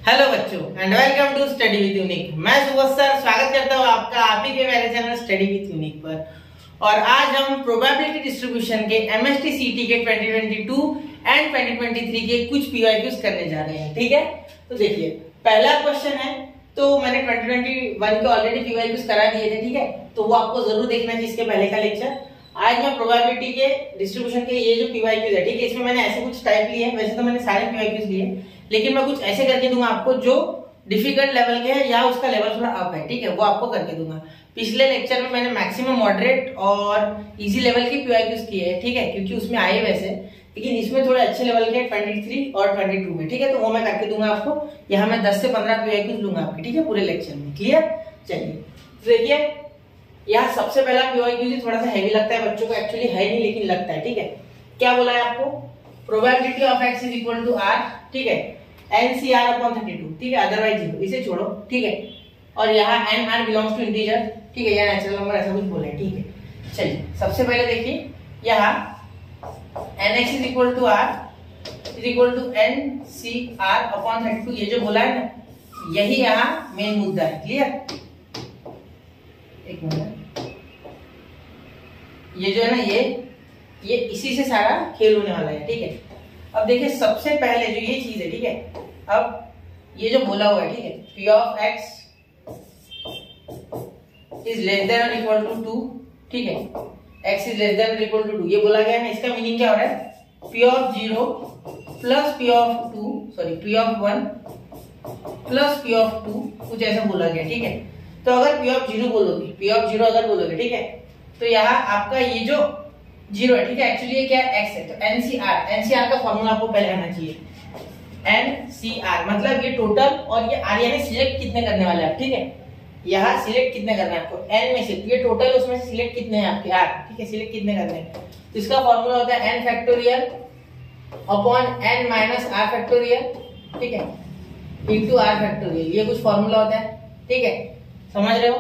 Hello बच्चों and welcome to study with unique. मैं Subodh sir स्वागत करता हूँ आपका आप ही के मेरे चैनल स्टडी विद यूनिक पर। और आज हम प्रोबेबिलिटी डिस्ट्रीब्यूशन के एमएसटी सीटी के 2022 एंड 2023 के कुछ पीवाईक्यूज करने जा रहे हैं। ठीक है, तो देखिए पहला क्वेश्चन है, तो मैंने 2021 के ऑलरेडी पीवाईक्यूज करा दिए थे। ठीक है, तो वो आपको जरूर देखना चाहिए इसके पहले का लेक्चर। आज मैं प्रोबेबिलिटी के डिस्ट्रीब्यूशन के ये जो पीवाईक्यूज है, ठीक है, इसमें मैंने ऐसे कुछ टाइप लिए हैं। वैसे तो मैंने सारे पीवाईक्यूज लिए, लेकिन मैं कुछ ऐसे करके दूंगा आपको जो डिफिकल्ट लेवल के है या उसका लेवल थोड़ा अप है। ठीक है, वो आपको करके दूंगा। पिछले लेक्चर में मैंने मैक्सिमम मॉडरेट और इजी लेवल की पीवाईक्यूज किए हैं। ठीक है, क्योंकि उसमें आए वैसे, लेकिन इसमें थोड़े अच्छे लेवल के 23 और 22 में। ठीक है, तो वो मैं करके दूंगा आपको। यहाँ मैं 10 से 15 पीवाईक्यूज लूंगा आपके। ठीक है, पूरे लेक्चर में। क्लियर? चलिए देखिए, यहाँ सबसे पहला पीवाईक्यूज थोड़ा सा हैवी लगता है बच्चों को, एक्चुअली है नहीं लेकिन लगता है। ठीक है, क्या बोला है आपको? Probability of x is equal to r। ठीक है, NCR अपॉन 32। ठीक है, अदरवाइज 0, इसे छोड़ो। ठीक है, और यहाँ NR बिलोंग्स टू इंटीजर। ठीक है, या नेचुरल नंबर, ऐसा कुछ बोले। ठीक है, चलिए सबसे पहले देखिए, यहाँ NX is equal to R is equal to NCR upon 32। ये जो बोला है ना, यही यहाँ मेन मुद्दा है। क्लियर? एक मिनट, ये जो है ना, ये इसी से सारा खेल होने वाला है। ठीक है, अब देखिए सबसे पहले जो ये चीज है, ठीक है, अब ये जो बोला हुआ है, ठीक है, P of x is less than और इक्वल टू 2। ठीक है, x इज लेस देन और इक्वल टू 2, ये बोला गया है। इसका मीनिंग क्या हो रहा है? P of 0 plus P of 2, sorry P of 1 plus P of 2, कुछ ऐसा बोला गया। ठीक है, तो अगर P ऑफ 0 बोलोगे, P ऑफ 0 अगर बोलोगे, ठीक है, तो यहाँ आपका ये जो 0 है, ठीक है, एक्चुअली ये क्या है? x है। तो NCR का फॉर्मूला आपको पहले आना चाहिए। NCR मतलब ये टोटल, और ये R यानी सिलेक्ट कितने करने वाले हैं आप। ठीक है, यहाँ सिलेक्ट कितने करने हैं आपको n में से, ये टोटल, उसमें से सिलेक्ट कितने हैं आपके R। ठीक है, सिलेक्ट कितने करने हैं, तो इसका फॉर्मूला होता है n factorial upon n minus r factorial. ठीक है, इंटू r फैक्टोरियल, ये कुछ फॉर्मूला होता है। ठीक है, समझ रहे हो?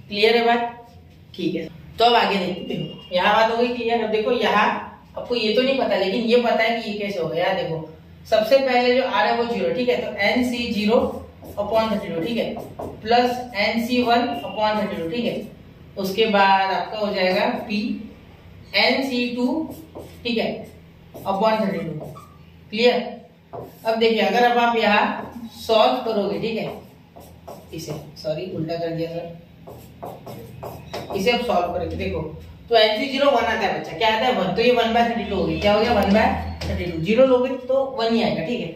क्लियर है बात? ठीक है, तो अब आगे देखते हो। यहाँ बात हो गई क्लियर। अब देखो, यहाँ आपको ये तो नहीं पता, लेकिन ये पता है कि ये कैसे हो गया। देखो सबसे पहले जो आ रहा है वो 0। ठीक है, तो NC0 अपॉन 32। ठीक है, प्लस NC1 अपॉन 32। ठीक है, उसके बाद आपका हो जाएगा P NC2, ठीक है, अपॉन 32। क्लियर? अब देखिए, अगर अब आप यहाँ सॉल्व करोगे, ठीक है, इसे, सॉरी उल्टा कर दिया सर, इसे अब सॉल्व करेंगे। देखो, तो NC0 1 आता है बच्चा, क्या आता है? 1, तो ये 1/32 हो गई। क्या हो गया? 1/32। 0 लोगे तो 1 ही आएगा। ठीक है,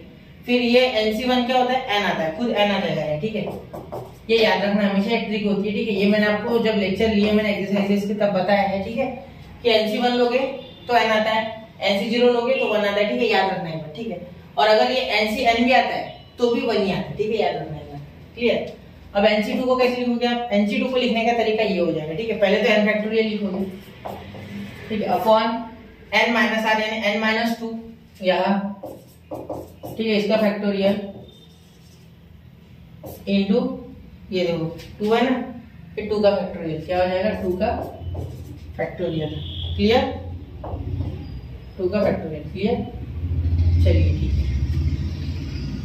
फिर ये NC1 क्या होता है? n आता है, खुद n आ जाएगा। ठीक है, ये याद रखना, हमेशा एक ट्रिक होती है। ठीक है, ये मैंने आपको जब लेक्चर लिए, मैंने एक्सरसाइजेस के तब बताया है। ठीक है, कि NC1 लोगे तो n आता है, NC0 लोगे तो 1 आता है। ठीक है, याद रखना है। ठीक है, और अगर ये NCn भी आता है तो भी 1 ही आता है। ठीक है, याद रखना है। क्लियर? अब NC2 को कैसे लिखोगे आप? NC2 को लिखने का तरीका ये हो जाएगा। ठीक है, पहले तो n फैक्टोरियल लिखोगे, ठीक है, अपॉन n माइनस r यानी n माइनस 2 यहाँ। ठीक है, इसका फैक्टोरियल इनटू ये देखो 2 है ना, फिर 2 का फैक्टोरियल, क्या हो जाएगा? 2 का फैक्टोरियल। क्लियर? 2 का फैक्टोरियल। क्लियर? चलिए ठीक है,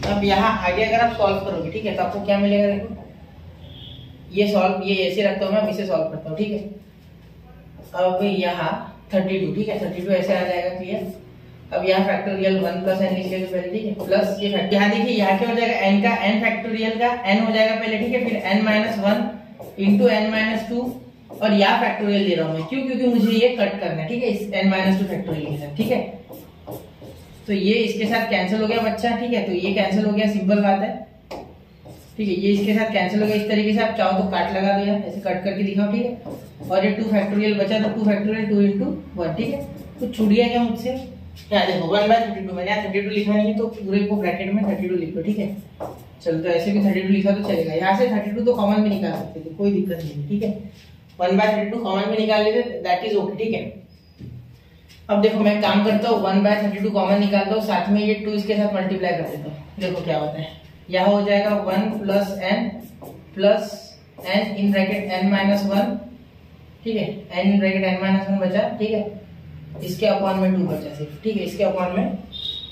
अब यहाँ आगे अगर आप सॉल्व करोगे, ठीक है, तो आपको क्या मिलेगा? देखो, ये सॉल्व, ये ऐसे रखता हूँ मैं, इसे सॉल्व करता हूँ। ठीक है, अब यहाँ 32, ठीक है, 32 ऐसे आ जाएगा। क्लियर? अब यहाँ फैक्टोरियल 1 प्लस n लिख लेंगे पहले। ठीक है, प्लस ये यहाँ देखिए, यहाँ क्या हो जाएगा? n का n फैक्टोरियल का n हो जाएगा पहले। ठीक है, फिर n minus 1 into n minus 2, और यहाँ फैक्टोरियल ले रहा हूँ मैं, क्यों? क्योंकि मुझे ये कट करना है। ठीक है, इस n माइनस 2 फैक्टोरियल के साथ। ठीक है, तो ये इसके साथ कैंसिल हो गया बच्चा। ठीक है, तो ये कैंसिल हो गया, सिंपल बात है। ठीक है, ये इसके साथ कैंसिल हो गया। इस तरीके से आप चाहो तो काट लगा दो, यार ऐसे कट करके दिखाओ। ठीक है, और ये 2 फैक्टोरियल बचा, तो 2 फैक्टोरियल 2 इंटू 1। ठीक है, कुछ छूट गया क्या मुझसे? यहाँ देखो 1/32, मैंने यहाँ 32 लिखा नहीं है, तो पूरे को ब्रैकेट में 32 लिखो। ठीक है, चलो, तो ऐसे भी 32 लिखा तो चलेगा। यहाँ से 32 तो कॉमन में निकाल सकते थे, कोई दिक्कत नहीं। ठीक है, 1/32 कॉमन में निकाल लेते, दैट इज ओके। ठीक है, अब देखो मैं काम करता हूँ, 1/32 कॉमन निकालता हूँ, साथ में ये 2 इसके साथ मल्टीप्लाई कर देता हूँ। देखो क्या होता है, यहाँ हो जाएगा 1 plus n in bracket n minus 1। ठीक है, n in bracket n minus 1 बचा। ठीक है, इसके अपॉन में 2 बचा सिर्फ। ठीक है, इसके अपॉन में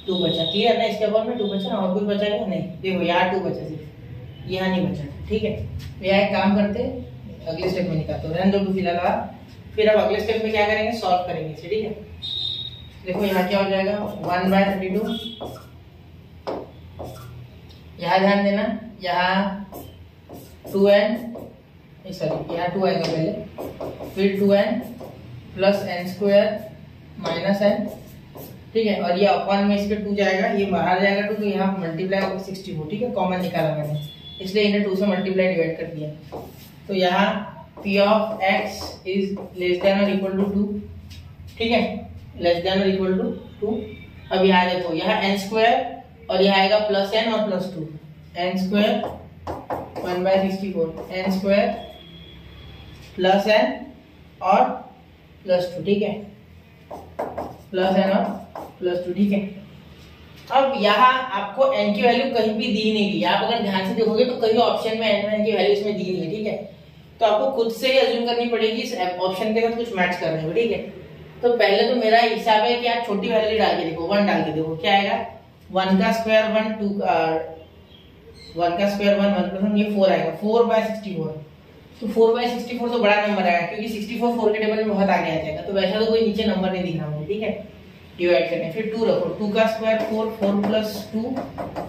2 बचा, क्लियर ना? इसके बाद में 2 बचा, और कोई बचा क्या? नहीं, देखो यहाँ 2 बचा, सिर्फ यहाँ नहीं बचा, ठीक है। यहाँ एक काम करते, अगले स्टेप में निकालते हो, रहने दो 2 फिलहाल। फिर अब अगले स्टेप में क्या करेंगे, सॉल्व करेंगे इसे, ठीक है। देखो यहाँ क्या हो जाएगा, 1/32। यहाँ ध्यान देना, यहाँ 2n, सॉरी यहाँ 2 आएगा पहले, फिर 2n plus n² minus n, ठीक है। और ये अपॉन में इसके 2 जाएगा, ये बाहर जाएगा 2, तो यहाँ मल्टीप्लाई होगा 64, ठीक है। कॉमन निकाला मैंने, इसलिए इन्हें 2 से मल्टीप्लाई डिवाइड कर दिया। तो यहाँ p of x is less than और इक्वल टू 2, ठीक है, लेस देन और इक्वल टू 2। अब यहाँ देखो, यहाँ n² और यहाँ आएगा प्लस n और plus 2, n² 1/64, n² plus n और प्लस 2, ठीक है, प्लस n और प्लस 2, ठीक है। अब यहाँ आपको n की वैल्यू कहीं भी दी नहीं गई, आप अगर ध्यान से देखोगे तो कहीं ऑप्शन में n की वैल्यू इसमें दी नहीं है, ठीक है। तो आपको खुद से ही अज्यूम करनी पड़ेगी इस ऑप्शन के साथ कुछ मैच कर रहे हो, ठीक है। तो पहले तो मेरा हिसाब है कि आप छोटी वैल्यू डाल के देखो, 1 डाल के देखो क्या आएगा, 1 का स्क्वायर 1, 2 का 1 का स्क्वायर 1, 1 प्लस 1, ये 4 आएगा, 4/64। तो 4/64 तो बड़ा नंबर आएगा, क्योंकि 64 4 के टेबल में बहुत आगे आ जाएगा, तो वैसा तो कोई नीचे नंबर नहीं दिख रहा मुझे, ठीक है। डिवाइड करने, फिर 2 रखो, 2 का स्क्वायर 4, 4 प्लस 2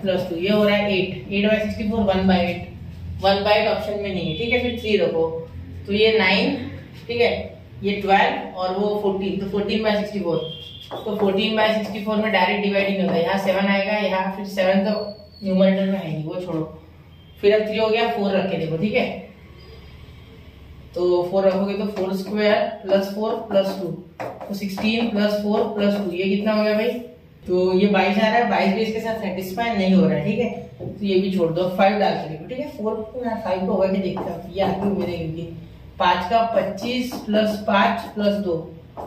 प्लस 2, ये हो रहा है 8, 8/64, 1/8, 1/8 ऑप्शन में नहीं है, ठीक है। फिर 3 रखो, तो ये 9, ठीक है, ये 12 और वो 14, तो 14/64, तो 14/64 में डायरेक्ट डिवाइडिंग होता है, यहाँ 7 आएगा, यहाँ फिर 7 तो न्यूमरेटर में है नहीं, वो छोड़ो। फिर अब 3 हो गया, 4 रख के देखो, ठीक है। तो 4 रखोगे तो 4 स्क्वायर प्लस 4 प्लस 2, तो 16 प्लस 4 प्लस 2, ये कितना हो गया भाई, तो ये 22 आ रहा है, 22 भी इसके साथ सेटिस्फाई नहीं हो रहा है, ठीक है। तो ये भी छोड़ दो, 5 डाल के देखो, ठीक है। 4 5 को होगा कि देखता हूँ, ये आगे मेरे क्योंकि 5 का 25 प्लस 5 प्लस 2,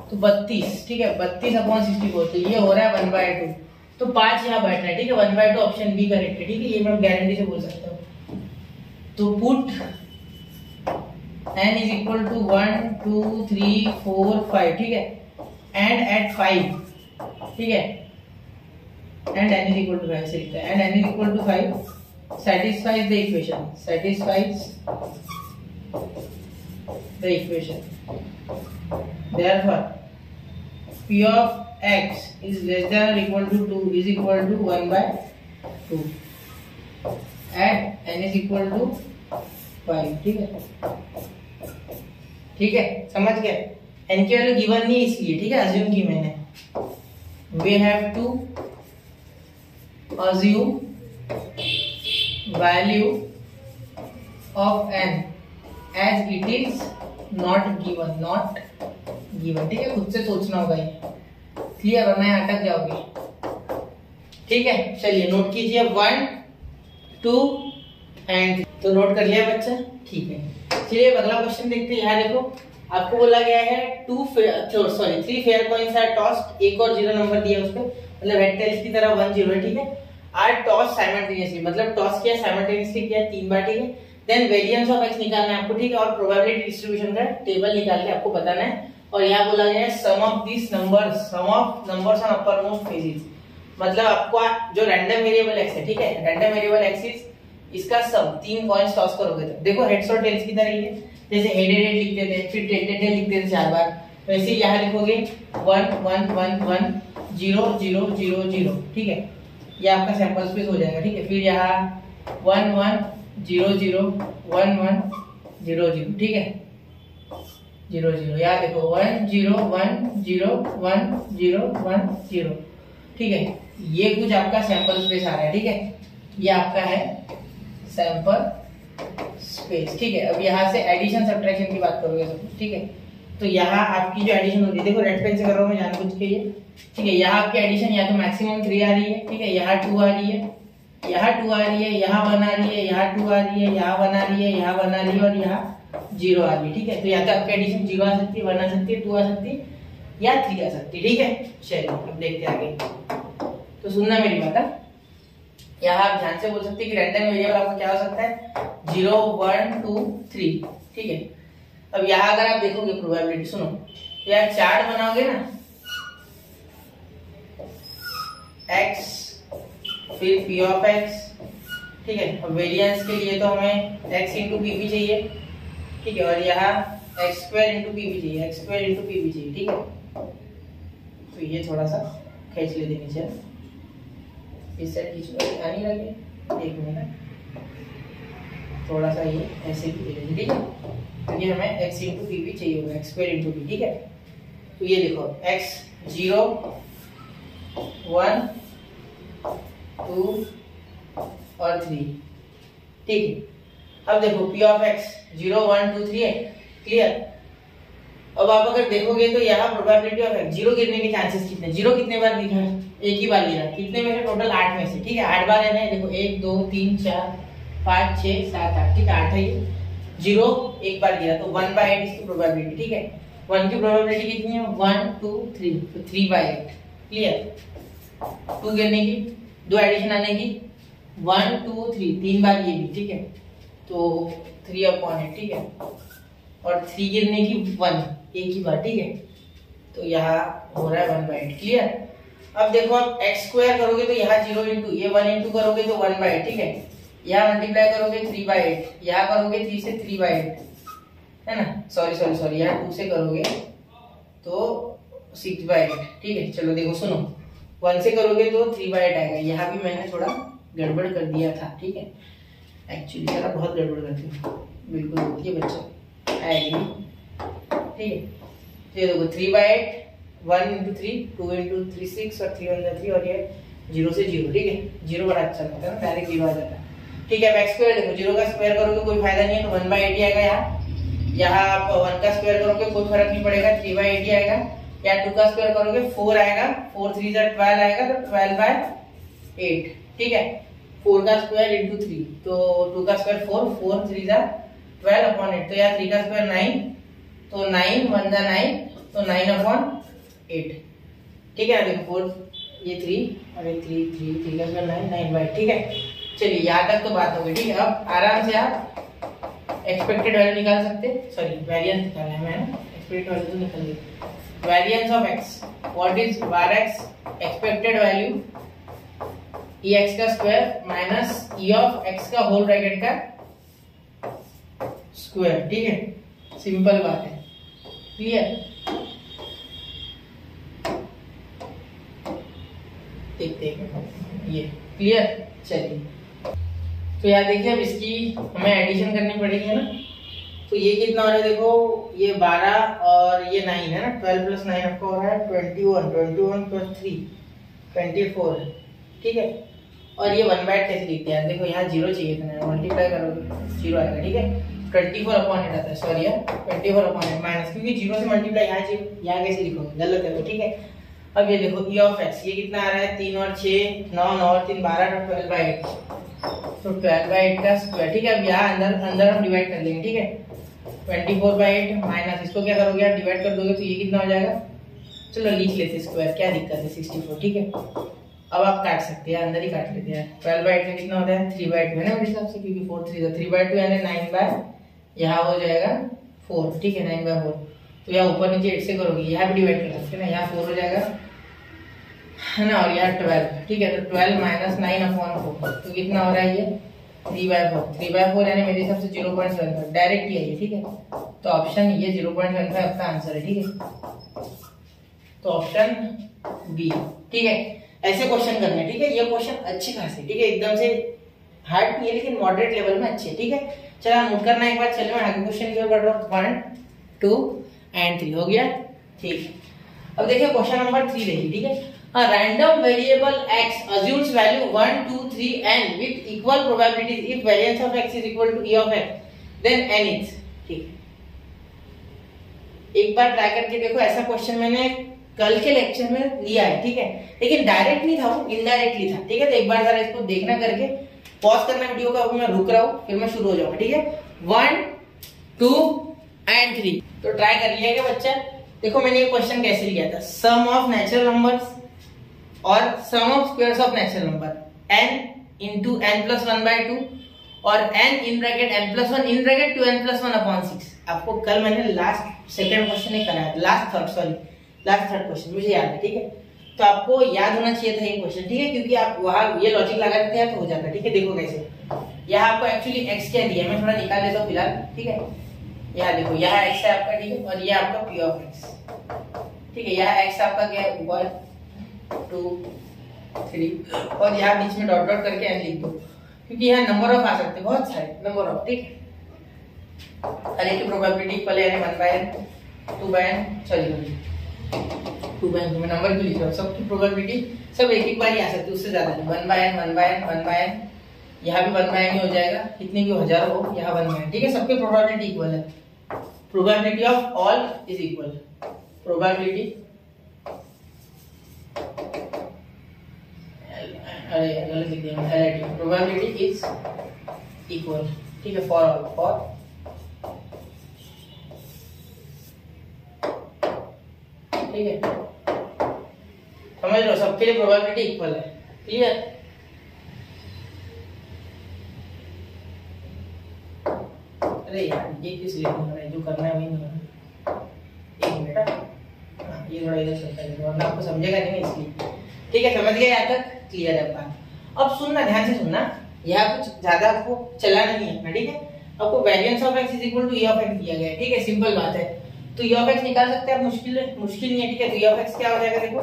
तो 32, ठीक है, 32/64, तो ये हो रहा है 1/2, तो 5 यहाँ बैठ रहा है, ठीक है। 1/2 ऑप्शन बी करेक्ट है, ठीक है, ये मैं गारंटी से बोल सकता हूँ। तो put n is equal to 1 2 3 4 5, ठीक है, एंड एट 5, ठीक है, and n is equal to 5 से लिखता है, and n is equal to 5 satisfies the equation, satisfies the equation. Therefore p of x is less than or equal to 2 is equal to 1/2 and n is equal to 5, ठीक है, ठीक है, समझ गए। n की वैल्यू गिवन नहीं इसलिए, ठीक है, अज्यूम की मैंने, we have to assume value of n as it is not given, ठीक है, खुद से सोचना होगा ये, क्लियर, वरना अटक जाओगे, ठीक है। चलिए नोट कीजिए 1 2 एंड, तो नोट कर लिया बच्चा, ठीक है। चलिए अगला क्वेश्चन देखते हैं। यहाँ देखो आपको बोला गया है 3 फेयर कॉइन्स आर टॉस्ड, 1 और 0 नंबर दिया उसपे, मतलब हेड टेल्स की तरह 1 0 है, ठीक है। आर टॉस साइमल्टेनियसली, मतलब टॉस किया साइमल्टेनियसली किया 3 बार, ठीक है। देन वेरिएंस ऑफ x निकालना है आपको, ठीक है, और प्रोबेबिलिटी डिस्ट्रीब्यूशन का टेबल निकाल के आपको बताना है। और यहाँ बोला गया है sum of numbers on uppermost faces, मतलब आपको जो रैंडम वेरिएबल x है, ठीक है, रैंडम वेरिएबल x इज इसका सम 3 कॉइन्स टॉस करोगे तो देखो हेड्स और टेल्स की तरह ही है, जैसे हेड लिखते थे, फिर टेल लिखते थे 4 बार, वैसे यहाँ लिखोगे 1 1 1 1 0 0 0 0, ठीक है, ये आपका सैंपल स्पेस हो जाएगा, ठीक है। फिर यहाँ 1 1 0 0 1 1 0 0, ठीक है, 0 0, यहाँ देखो 1 0 1 0 1 0 1 0, ठीक है। ये कुछ आपका सैंपल स्पेस आ रहा है, ठीक है, ये आपका है सैंपल स्पेस, ठीक है। अब यहाँ से एडिशन सब्ट्रैक्शन की बात करोगे सब, ठीक है। तो यहाँ आपकी जो एडिशन होती है, देखो रेड पेन से कर रहा हूँ मैं जानबूझ के ये, ठीक है, यहाँ आपकी एडिशन या तो मैक्सिमम 3 आ रही है, ठीक है, यहाँ 2 आ रही है, यहाँ 2 आ रही है, यहाँ 1 आ रही है, यहाँ 2 आ रही है, यहाँ 1 आ रही है, यहाँ 1 आ रही है और यहाँ 0 आ रही है, ठीक है। तो या तो आपकी एडिशन 0 आ सकती है, 1 आ सकती है, 2 आ सकती है या 3 आ सकती है, ठीक है। चलिए अब देखते हैं आगे, तो सुनना मेरी बात, यहाँ आप ध्यान से बोल सकते हैं कि रैंडम वेरिएबल आपका क्या हो सकता है 0 1 2 3, ठीक है। अब यहाँ अगर आप देखोगे प्रोबेबिलिटी, सुनो, तो यार चार्ट बनाओगे ना, x फिर p ऑफ x, ठीक है। और वेरिएंस के लिए तो हमें x इंटू पी भी चाहिए, ठीक है। और यहाँ एक्स स्क्वायर इंटू पी भी चाहिए, एक्स स्क्वायर इंटू पी भी चाहिए, ठीक है। तो ये थोड़ा सा खींच लेते नीचे, इस साइड खींचो, नहीं लगे, एक मिनट, थोड़ा सा ये ऐसे भी दे देंगे, ठीक है। तो ये हमें एक्स इंटू पी भी चाहिए होगा, एक्स स्क्वायर इंटू पी, ठीक है। तो ये देखो एक्स 0 1 2 और 3, ठीक है। अब देखो p ऑफ x 0 1 2 3 है, क्लियर। अब आप अगर देखोगे तो यहाँ प्रोबेबिलिटी ऑफ x, जीरो गिरने के चांसेस कितने, जीरो कितने बार गिरा है, एक ही बार गिरा, कितने में से, टोटल 8 में से, ठीक है। 8 बार है, देखो 1 2 3 4 5 6 7 8, ठीक है, 8 है ये, जीरो एक बार गिरा, तो 1/8 इसकी प्रोबेबिलिटी, ठीक है। 1 की प्रोबेबिलिटी कितनी है, 1 2 3, तो 3/8, क्लियर। 2 गिरने की, 2 एडिशन आने की, 1 2 3, 3 बार ये भी, ठीक है, तो 3/8, ठीक है। और 3 गिरने की 1, एक ही बार, ठीक है। तो यहाँ हो रहा है 1/8, क्लियर। अब देखो आप x स्क्वायर करोगे तो यहाँ 0 इंटू, ये 1 इंटू करोगे तो 1/8, ठीक है। यहाँ मल्टीप्लाई करोगे 3/8, यहाँ करोगे 3 से 3/8, है ना, सॉरी यहाँ 2 से करोगे तो 6/8, ठीक है। चलो देखो सुनो, 1 से करोगे तो 3/8 आएगा, यहाँ भी मैंने थोड़ा गड़बड़ कर दिया था, ठीक है। एक्चुअली सारा बहुत गड़बड़ करती हूँ, बिल्कुल होती है बच्चा, आएगी, ठीक है। ये देखो 3/8, 1 इंटू 3, 2 इंटू 3 6 और 3 1 3, और ये 0 से 0, ठीक है। 0 बड़ा अच्छा लगता है ना, डायरेक्ट 0 आ जाता है, ठीक है। अब x स्क्वायर देखो, 0 का स्क्वायर करोगे कोई फायदा नहीं है, तो 1/8 ही आएगा। यहाँ आप 1 का स्क्वायर करोगे कोई फर्क नहीं पड़ेगा, 3/8 ही आएगा। या 2 का स्क्वायर करोगे 4 आएगा, 4 3 12 आएगा, तो 12/8, ठीक है। 4 का स्क्वायर इंटू 3, तो 2 का स्क्वायर 4, 4 3 12/8, तो यहाँ 3 का स्क्वायर 9, तो 9 1 9, तो 9/8, ठीक है। देखो 4 ये 3 और ये 3 का स्क्वायर 9 9/8, ठीक है। चलिए यहाँ तक तो बात हो गई, ठीक है। अब आराम से आप एक्सपेक्टेड वैल्यू निकाल सकते, सॉरी वेरिएंस निकालना है, मैं एक्सपेक्टेड वैल्यू तो निकल गई। Variance of x, what is var x, expected value e x का square minus e of x का होल ब्रैकेट का स्क्वायर, ठीक है। सिंपल बात है, क्लियर। देखते हैं ये, क्लियर। चलिए तो यार देखिए, अब इसकी हमें एडिशन करनी पड़ेगी, है ना। तो ये कितना हो रहा है, देखो ये 12 और ये 9 है ना, 12 + 9 आपका हो रहा है 21, 21 + 3 24, ठीक है। और ये 1/8 कैसे लिखते हैं, देखो यहाँ 0 चाहिए था, मल्टीप्लाई करोगे 0 आएगा, ठीक है। 24/8 आता है, सॉरी यार 24/8 माइनस, क्योंकि 0 से मल्टीप्लाई यहाँ कैसे लिखोगे, गलत है, ठीक है। अब ये देखो e ऑफ x, ये कितना आ रहा है, 3 और 6 9 और 3 12, तो 12/8, तो 12/8 का स्क्वायर, ठीक है। अब यहाँ अंदर हम डिवाइड कर लेंगे, ठीक है। 24/8 माइनस, इसको क्या करोगे आप, डिवाइड कर दोगे तो ये कितना हो जाएगा, चलो लिख लेते स्क्वायर, क्या दिक्कत है, 64, ठीक है। अब आप काट सकते हैं, अंदर ही काट लेते हैं। 12/8 में कितना होता है, 3/2 है ना मेरे हिसाब से, क्योंकि 4 3 3/2 यानी 9/, यहाँ हो जाएगा 4, ठीक है, 9/4। तो यहाँ ऊपर नीचे 8 से करोगे, यहाँ भी डिवाइड कर सकते हैं ना, यहाँ 4 हो जाएगा, है ना, और यहाँ 12, ठीक है। तो 12 - 9/4, तो कितना हो रहा है ये 3/4, 3/4 यानी मेरे हिसाब से 0.75, डायरेक्ट ही है ये, ठीक है। तो ऑप्शन ये 0.75 आपका आंसर है, ठीक है। तो ऑप्शन बी, ठीक है। ऐसे क्वेश्चन करने, ठीक है। ये क्वेश्चन अच्छे खासे, ठीक है, एकदम से हार्ड नहीं है, लेकिन मॉडरेट लेवल में अच्छे, ठीक है। चलो नोट करना एक बार, चलिए मैं आगे क्वेश्चन की ओर बढ़ रहा हूँ। 1 2 और 3 हो गया, ठीक। अब देखिए क्वेश्चन नंबर 3 देखिए, ठीक है। A random variable x assumes value 1 2 3 n with equal probabilities if variance of x is equal to e of x, then n is, ठीक। एक बार ट्राई करके देखो, ऐसा क्वेश्चन मैंने कल के लेक्चर में लिया है, ठीक है, लेकिन डायरेक्ट नहीं था, वो इनडायरेक्टली था, ठीक है। तो एक बार जरा इसको देखना करके पॉज करना वीडियो का, मैं रुक रहा हूँ, फिर मैं शुरू हो जाऊंगा, ठीक है। 1 2 और 3, तो ट्राई कर लिया बच्चा। देखो मैंने ये क्वेश्चन कैसे लिया था, सम ऑफ नेचुरल नंबर्स और sum of squares of natural number, n into n + 1/2 और n in bracket n + 1 in bracket 2n + 1/6। आपको कल मैंने लास्ट सेकंड क्वेश्चन नहीं कराया, लास्ट थर्ड क्वेश्चन मुझे याद है, ठीक है। तो आपको याद होना चाहिए था ये क्वेश्चन, ठीक है, क्योंकि आप वहां ये लॉजिक लगा देते हैं तो हो जाता है, ठीक है। देखो कैसे, यहाँ आपको एक्चुअली x क्या दिया है, मैं थोड़ा निकाल देता हूँ फिलहाल, ठीक है। यहाँ देखो, यहाँ x है आपका, ठीक है, और ये आपका p ऑफ x, ठीक है। यहाँ x आपका क्या है, 1 2 3, और यहाँ बीच में डॉट डॉट करके n लिख दो, क्योंकि यहाँ नंबर ऑफ आ सकते हैं, बहुत सारे नंबर ऑफ, ठीक है। हर एक की प्रोबेबिलिटी पहले यानी 1/n 2/n, सॉरी 2/n, मैं नंबर क्यों लिख रहा हूँ, सबकी प्रोबेबिलिटी सब एक एक बार ही आ सकती है, उससे ज्यादा नहीं। 1/n 1/n 1/n, यहाँ भी 1/n ही हो जाएगा, कितने भी हजारों हो, यहाँ 1/n, ठीक है। सबके प्रोबेबिलिटी इक्वल है, probability of all is equal, probability, अरे गलत लिख दिया मैंने, प्रोबेबिलिटी इज इक्वल, ठीक है, फॉर ऑल, फॉर ठीक है, समझ लो, सबके लिए प्रोबेबिलिटी इक्वल है, क्लियर। अरे यार ये किस लिए हो रहा है, जो करना है वही नहीं हो रहा, एक मिनट, हाँ ये थोड़ा इधर चलता है, वरना आपको समझेगा नहीं इसलिए, ठीक है। समझ गए, यहाँ तक क्लियर है बात। अब सुनना, ध्यान से सुनना, यहाँ कुछ ज्यादा आपको चलाना नहीं है, ठीक है। आपको variance of x is equal to e of x दिया गया है, ठीक है, सिंपल बात है। तो e ऑफ x निकाल सकते हैं आप, मुश्किल नहीं है, ठीक है। तो e ऑफ x क्या हो जाएगा, देखो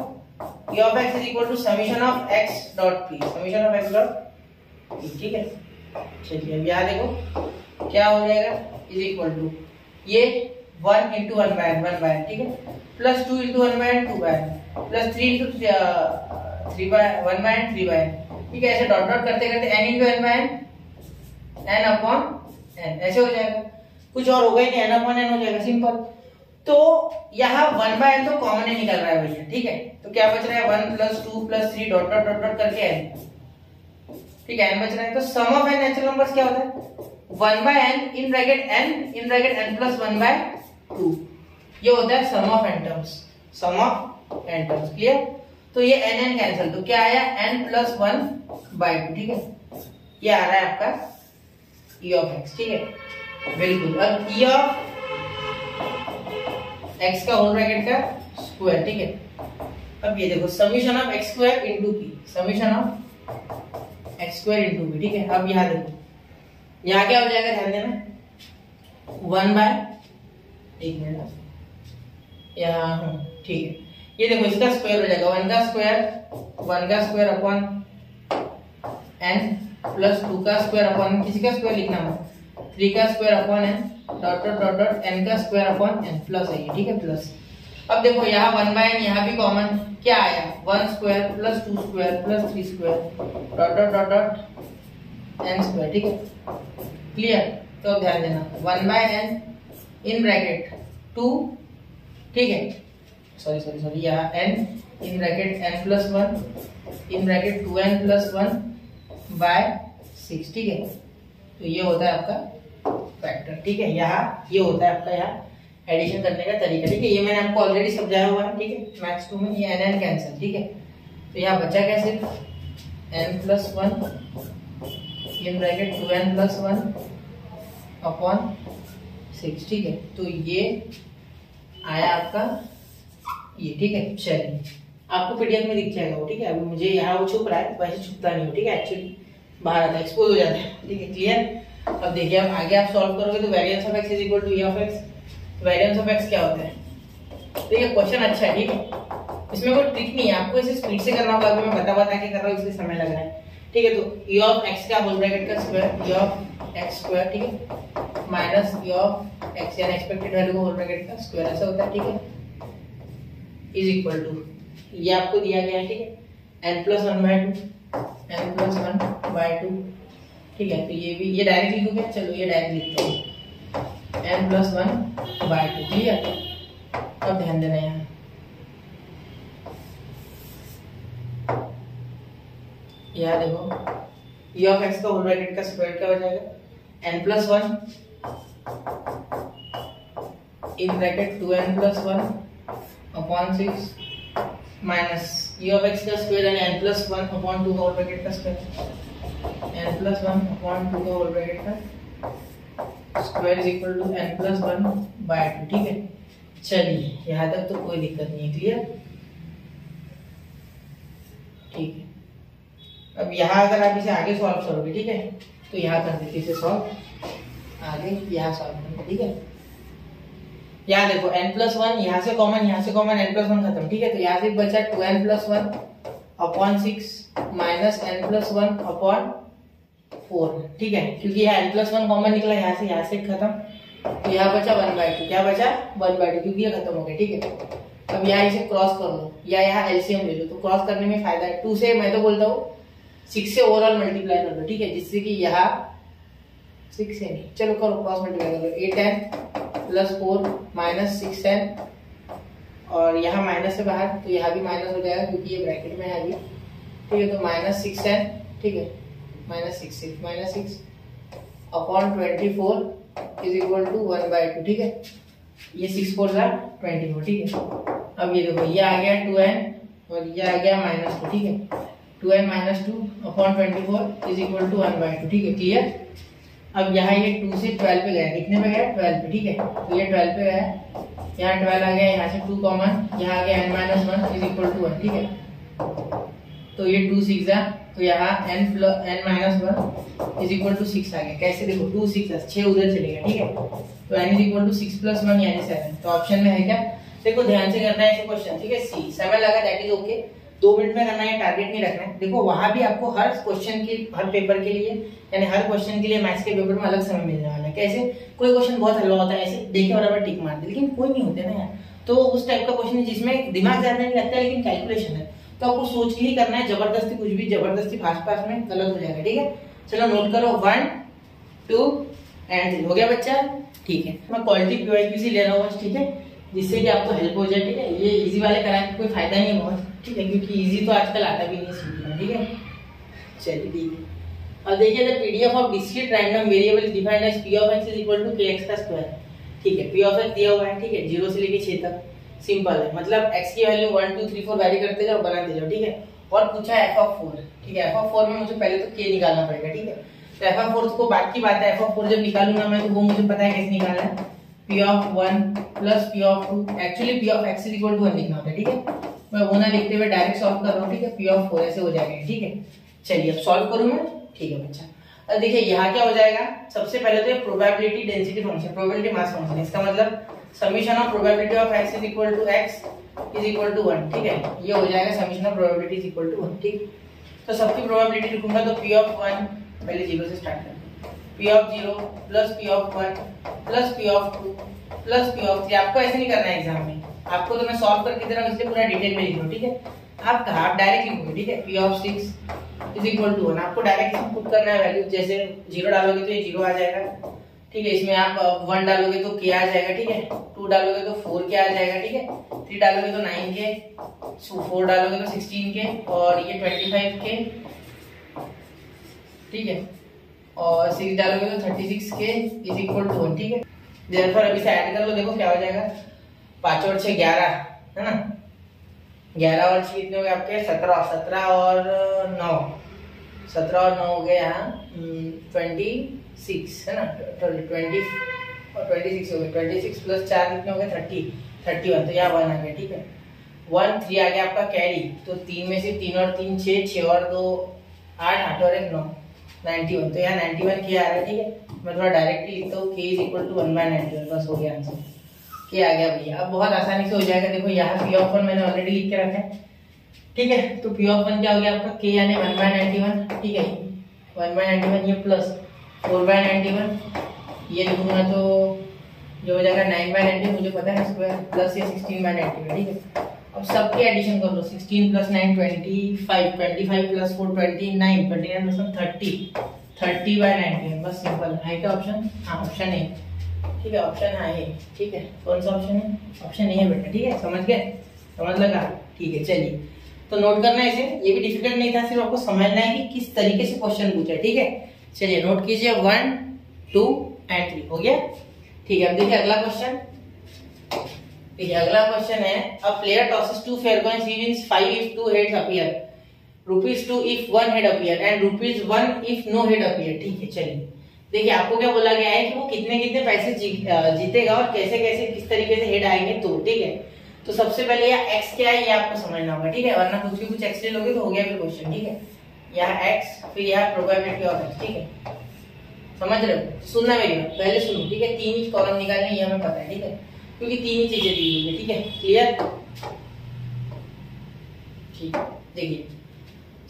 e of x is equal to summation of x dot p, summation of x dot p, ठीक है। चलिए अब यहाँ देखो क्या हो जाएगा, इज इक्वल टू ये 1 into 1/n, ठीक है, plus 2 into 1/n 2/n, plus 3 into 1/n 3/n, ठीक है। ऐसे डॉट डॉट करते करते n into n/n n upon n, ऐसे हो जाएगा, कुछ और होगा ही नहीं, n अपॉन n हो जाएगा, सिंपल। तो यहाँ 1/n तो कॉमन ही निकल रहा है भैया, ठीक है। तो क्या बच रहा है, 1 + 2 + 3 डॉट डॉट डॉट डॉट करके n, ठीक है, n बच रहा है। तो सम ऑफ n नेचुरल नंबर्स क्या होता है, 1/n इन ब्रैकेट n + 1/2, ये होता है sum of n terms, sum of n terms, clear. तो ये n कैंसिल, तो क्या आया, n + 1/2, ठीक है। ये आ रहा है आपका e ऑफ x, ठीक है, बिल्कुल। अब e ऑफ x का होल ब्रैकेट का स्क्वायर, ठीक है। अब ये देखो summation of x² into p, summation of x² into p, ठीक है। अब यहाँ देखो, यहाँ क्या हो जाएगा, ध्यान देना, 1/, एक मिनट यहाँ, ठीक है। ये देखो इसका स्क्वायर हो जाएगा, 1 का स्क्वायर अपॉन n प्लस 2 का स्क्वायर अपॉन, किसी का स्क्वायर लिखना है, 3 का square upon n dot dot dot dot n का स्क्वायर अपॉन n प्लस है, ठीक है, प्लस। अब देखो यहाँ 1/n यहाँ भी कॉमन, क्या आया, 1 square plus 2 square plus 3 square dot dot dot dot n square, ठीक है, क्लियर। तो अब ध्यान देना, 1/n इन ब्रैकेट 2, ठीक है, सॉरी यहाँ n in bracket n + 1 in bracket 2n + 1/6, ठीक है। तो ये होता है आपका फैक्टर, ठीक है। यहाँ ये होता है आपका यहाँ एडिशन करने का तरीका, ठीक है। ये मैंने आपको ऑलरेडी समझाया हुआ है, ठीक है, मैथ्स 2 में। ये n कैंसिल, ठीक है। तो यहाँ बचा क्या, सिर्फ n + 1 in bracket 2n + 1 upon 6, ठीक है। तो ये आया आपका ये, ठीक है। चलिए आपको पीडीएफ में दिख जाएगा वो, ठीक है। अभी मुझे यहाँ वो छुप रहा है, वैसे छुपता नहीं हो, ठीक है, एक्चुअली बाहर आता है, एक्सपोज हो जाता है, ठीक है, क्लियर। अब देखिए, अब आगे आप सॉल्व करोगे तो variance of x is equal to e of x, variance of x क्या होता है, तो ये क्वेश्चन अच्छा है, ठीक है। इसमें कोई ट्रिक नहीं है, आपको इसे स्पीड से करना होगा, अभी मैं बता के कर रहा हूँ, इसलिए समय लग रहा है, ठीक है। तो e ऑफ x का होल ब्रैकेट का स्क्वायर, e ऑफ x², ठीक है, माइनस e ऑफ x यानी एक्सपेक्टेड वैल्यू का होल ब्रैकेट का स्क्वायर, ऐसा होता है, ठीक है, इज इक्वल टू, ये आपको दिया गया है, ठीक है, n + 1/2, ठीक है। तो ये भी, ये डायरेक्ट लिखोगे, चलो ये डायरेक्ट लिखते हैं, n + 1/2, क्लियर। अब ध्यान देना यहाँ, यहाँ देखो e ऑफ x का होल ब्रैकेट का स्क्वायर क्या हो जाएगा, n + 1 in bracket 2n + 1 upon 6 minus e of x का स्क्वायर यानी n + 1 अपॉन 2 का होल ब्रैकेट का स्क्वायर, n + 1 अपॉन 2 का होल ब्रैकेट का square is equal to n + 1/2, ठीक है। चलिए यहाँ तक तो कोई दिक्कत नहीं है, क्लियर। ठीक है। अब यहाँ अगर आप इसे आगे सॉल्व करोगे, ठीक है, तो यहाँ कर देते इसे सॉल्व, आगे यहाँ सॉल्व करेंगे, ठीक है। यहाँ देखो n+1 यहाँ से कॉमन n+1 खत्म, ठीक है। तो यहाँ से बचा 2n+1 upon 6 minus n+1 upon 4, ठीक है, क्योंकि यहाँ n+1 कॉमन निकला, यहाँ से खत्म, तो यहाँ बचा 1/2, क्या बचा 1/2, क्योंकि ये खत्म हो गया, ठीक है। अब यहाँ इसे क्रॉस कर लो या यहाँ एलसीएम ले लो, तो क्रॉस करने में फायदा है। 2 से मैं तो बोलता हूँ 6 से ओवरऑल मल्टीप्लाई कर दो, ठीक है, जिससे कि यहाँ 6 से नहीं, चलो करो क्रॉस मल्टीप्लाई कर लो, 8n प्लस 4 माइनस 6n, और यहाँ माइनस से बाहर, तो यहाँ भी माइनस हो जाएगा क्योंकि ये ब्रैकेट में है अभी, ठीक है। तो माइनस 6n, ठीक है, minus 6 upon 24 is equal to 1/2, ठीक है। ये 6 4 24, ठीक है। अब ये देखो ये आ गया 2n और ये आ गया -2, ठीक है। 2n - 2 upon 24 is equal to 1/2, ठीक है, क्लियर। अब यहाँ ये 2 से 12 पे गया, कितने पे गया 12 पे, ठीक है। तो ये 12 पे गया, यहाँ 12 आ गया, यहाँ से 2 कॉमन, यहाँ आ गया n-1 इज इक्वल टू 1, ठीक है। तो ये 2 6 तो यहाँ n-1 इज इक्वल टू 6 आ गया। कैसे देखो 2 6 6 उधर चलेगा, ठीक है। तो n इज इक्वल टू 6 + 1 यानी 7। तो ऑप्शन में है क्या, देखो ध्यान से करना है ऐसे क्वेश्चन, ठीक है। सी समय लगा दैट इज ओके, 2 मिनट में करना है, टारगेट नहीं रखना है। देखो वहां भी आपको हर क्वेश्चन के हर पेपर के लिए यानी हर क्वेश्चन के लिए मैथ्स के पेपर में अलग समय मिलने वाला है। कैसे कोई क्वेश्चन बहुत हल्का होता है, ऐसे देखे बराबर टिक मार दे, लेकिन कोई नहीं होते ना यार, तो उस टाइप का क्वेश्चन है जिसमें दिमाग ज्यादा नहीं लगता है लेकिन कैलकुलेशन है, तो आपको सोच के ही करना है। जबरदस्ती कुछ भी जबरदस्ती फास्ट में गलत हो जाएगा, ठीक है। चलो नोट करो 1 2 एंड 3 हो गया बच्चा, ठीक है। मैं क्वालिटी पीवाईक्यूसी ले रहा हूँ, ठीक है, जिससे कि आपको हेल्प हो जाए, ठीक है। ये इजी वाले कराने का कोई फायदा नहीं है बहुत, ठीक है, क्योंकि इजी तो आजकल आता भी नहीं सीखना, ठीक है। चलिए ठीक है। अब देखिए the PDF of discrete random variable is defined as p of x = kx², ठीक है। p of x दिया हुआ है, ठीक है, 0 से लेके 6 तक, सिंपल है, मतलब x की वैल्यू 1 2 3 4 वैरी करते जाओ, बनाते जाओ, ठीक है। और पूछा है f(4), ठीक है। f(4) में मुझे पहले तो k निकालना पड़ेगा, ठीक है। तो f(4) को बात की बात है, f(4) जब निकालूंगा मैं तो वो मुझे पता है कैसे निकालना है, p(1) + p(2), actually p of x = 1 लिखना होता है, ठीक है। मैं वो ना लिखते हुए डायरेक्ट सॉल्व कर रहा हूँ, ठीक है। p(4) ऐसे हो जाएगा, ठीक है। चलिए अब सॉल्व करूँ मैं, ठीक है बच्चा। अब देखिए यहाँ क्या हो जाएगा, सबसे पहले तो ये probability density function, probability mass function, इसका मतलब summation of probability of x = 1, ठीक है। ये हो जाएगा समीशन ऑफ प्रोबेबिलिटी = 1, ठीक। तो सबकी प्रोबेबिलिटी लिखूंगा तो p(1) पहले 0 से स्टार्ट करते हैं, p(0) + p(1) + p(2) + p(3). आपको ऐसे नहीं करना है एग्जाम में, आपको तो मैं सॉल्व करके दे रहा हूँ इसलिए पूरा डिटेल में लिख रहा हूँ, ठीक है। आप कहा आप डायरेक्ट लिखोगे, ठीक है। p(6) = 1, आपको डायरेक्ट पुट करना है वैल्यू, जैसे 0 डालोगे तो ये 0 आ जाएगा, ठीक है। इसमें आप 1 डालोगे तो k आ जाएगा, ठीक है। 2 डालोगे तो 4k आ जाएगा, ठीक है। 3 डालोगे तो 9k, 4 डालोगे तो 16k, और ये 25k, ठीक है। और 6 डालोगे तो 36k = 1, ठीक है। देयरफॉर अभी से ऐड कर लो, देखो क्या हो जाएगा, 5 और 6 11, है ना। 11 और 6 कितने हो गए आपके 17, 17 और 9, 17 और 9 हो गए यहाँ 26, है ना। 20 और 26 हो गए, 26 + 4 कितने हो गए 30, 31, तो यहाँ 1 आ गया, ठीक है। 1 3 आ गया आपका कैरी, तो 3 में से 3 और 3 6, 6 और 2 8, 8 और 1 9, 91, तो यहाँ 91 k आ रहा है, ठीक है। मैं थोड़ा डायरेक्टली लिखता हूँ, k = 1/91, बस हो गया आंसर, k आ गया भैया। अब बहुत आसानी से हो जाएगा, देखो यहाँ p(1) मैंने ऑलरेडी लिख के रखा है, ठीक है। तो p(1) क्या हो गया आपका k यानी 1/91, ठीक है। 1/91 ये प्लस 4/91, ये लिखूंगा तो जो हो जाएगा 9/90, मुझे पता है स्क्वायर, प्लस ये 16/90, ठीक है। अब सबके एडिशन कर लो, 16 + 9 25, 25 + 4 29, 29 + 1 30, 30/91, बस सिंपल है। क्या ऑप्शन, हाँ ऑप्शन ए, ठीक है। ऑप्शन हाँ है, ठीक है। कौन सा ऑप्शन है, ऑप्शन ए है बेटा, ठीक है। समझ गए, समझ लगा, ठीक है। चलिए तो नोट करना है इसे, ये भी डिफिकल्ट नहीं था, सिर्फ आपको समझना है कि किस तरीके से क्वेश्चन पूछा, ठीक है। चलिए नोट कीजिए 1 2 एंड 3 हो गया, ठीक है। अब देखिए अगला क्वेश्चन, देखिए अगला क्वेश्चन है, a player tosses 2 fair coins, he wins 5 if 2 heads appear, ₹2 if 1 head appear and ₹1 if no head appear, ठीक है। चलिए देखिए आपको क्या बोला गया है कि वो कितने कितने पैसे जीतेगा और कैसे कैसे किस तरीके से हेड आएंगे, तो ठीक है। तो सबसे पहले यहाँ x क्या है ये आपको समझना होगा, ठीक है, वरना कुछ भी कुछ x ले लोगे तो हो गया फिर क्वेश्चन, ठीक है। यहाँ x फिर यहाँ प्रोबेबिलिटी ऑफ x, ठीक है, समझ रहे हो। सुनना मेरी बात, पहले सुनो, ठीक है। 3 ही कॉलम निकालने ये हमें पता है, ठीक है, क्योंकि 3 ही चीजें दी हुई है, ठीक है, क्लियर। ठीक है, देखिए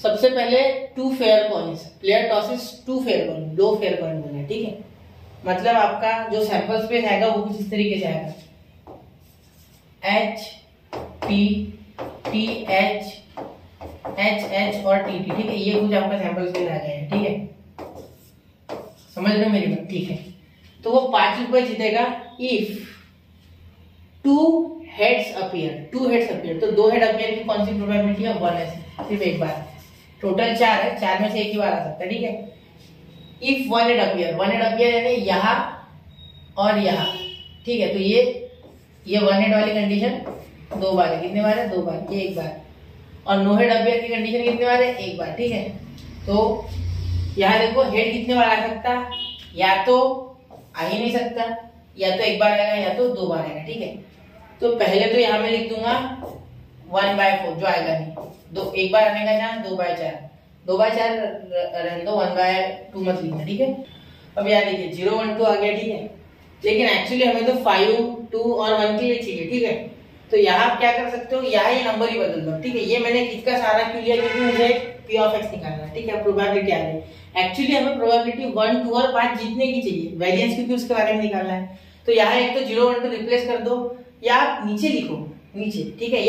सबसे पहले 2 fair coins, player tosses 2 fair coin, 2 fair coin बोले, ठीक है। मतलब आपका जो सैंपल स्पेस आएगा वो कुछ इस तरीके से आएगा, H P T H H H और T T, ठीक है, ये कुछ आपका सैंपल स्पेस आ जाएगा, ठीक है, समझ रहे हो मेरी बात, ठीक है। तो वो 5 रुपए जीतेगा if 2 heads appear, 2 heads appear, तो 2 हेड अपीयर की कौन सी प्रोबेबिलिटी है, 1 है, सिर्फ एक बार, टोटल 4 है, 4 में से एक ही बार आ सकता है, ठीक है। If 1 head appear, 1 head appear यानी यहाँ और यहाँ, ठीक है, तो ये 1 हेड वाली कंडीशन 2 बार है, कितने बार है, 2 बार, ये 1 बार, और नो हेड अपीयर की कंडीशन कितने बार है, 1 बार, ठीक है। तो यहाँ देखो हेड कितने बार आ सकता, या तो आ ही नहीं सकता, या तो 1 बार आएगा या तो 2 बार आएगा, ठीक है। तो पहले तो यहाँ मैं लिख दूंगा 1/4 जो आएगा नहीं, 1 बार आने का जहाँ 2/4, 2/4 रहने दो, 1/2 मत लिखना, ठीक है। अब यहाँ देखिए 0 1 2 आ गया, ठीक है, लेकिन एक्चुअली हमें तो 5 2 और 1 के लिए चाहिए, ठीक है। तो यहाँ आप क्या कर सकते हो, यहाँ ये नंबर ही बदल दो, ठीक है। ये मैंने इसका सारा क्यों लिया, क्योंकि मुझे P of x निकालना है, ठीक है, प्रोबेबिलिटी आ गई। एक्चुअली हमें प्रोबेबिलिटी 1 2 और 5 जीतने की चाहिए, वेरिएंस क्योंकि उसके बारे में निकालना है। तो यहाँ एक तो 0 1 2 रिप्लेस कर दो, या आप नीचे लिखो, नीचे, ठीक है,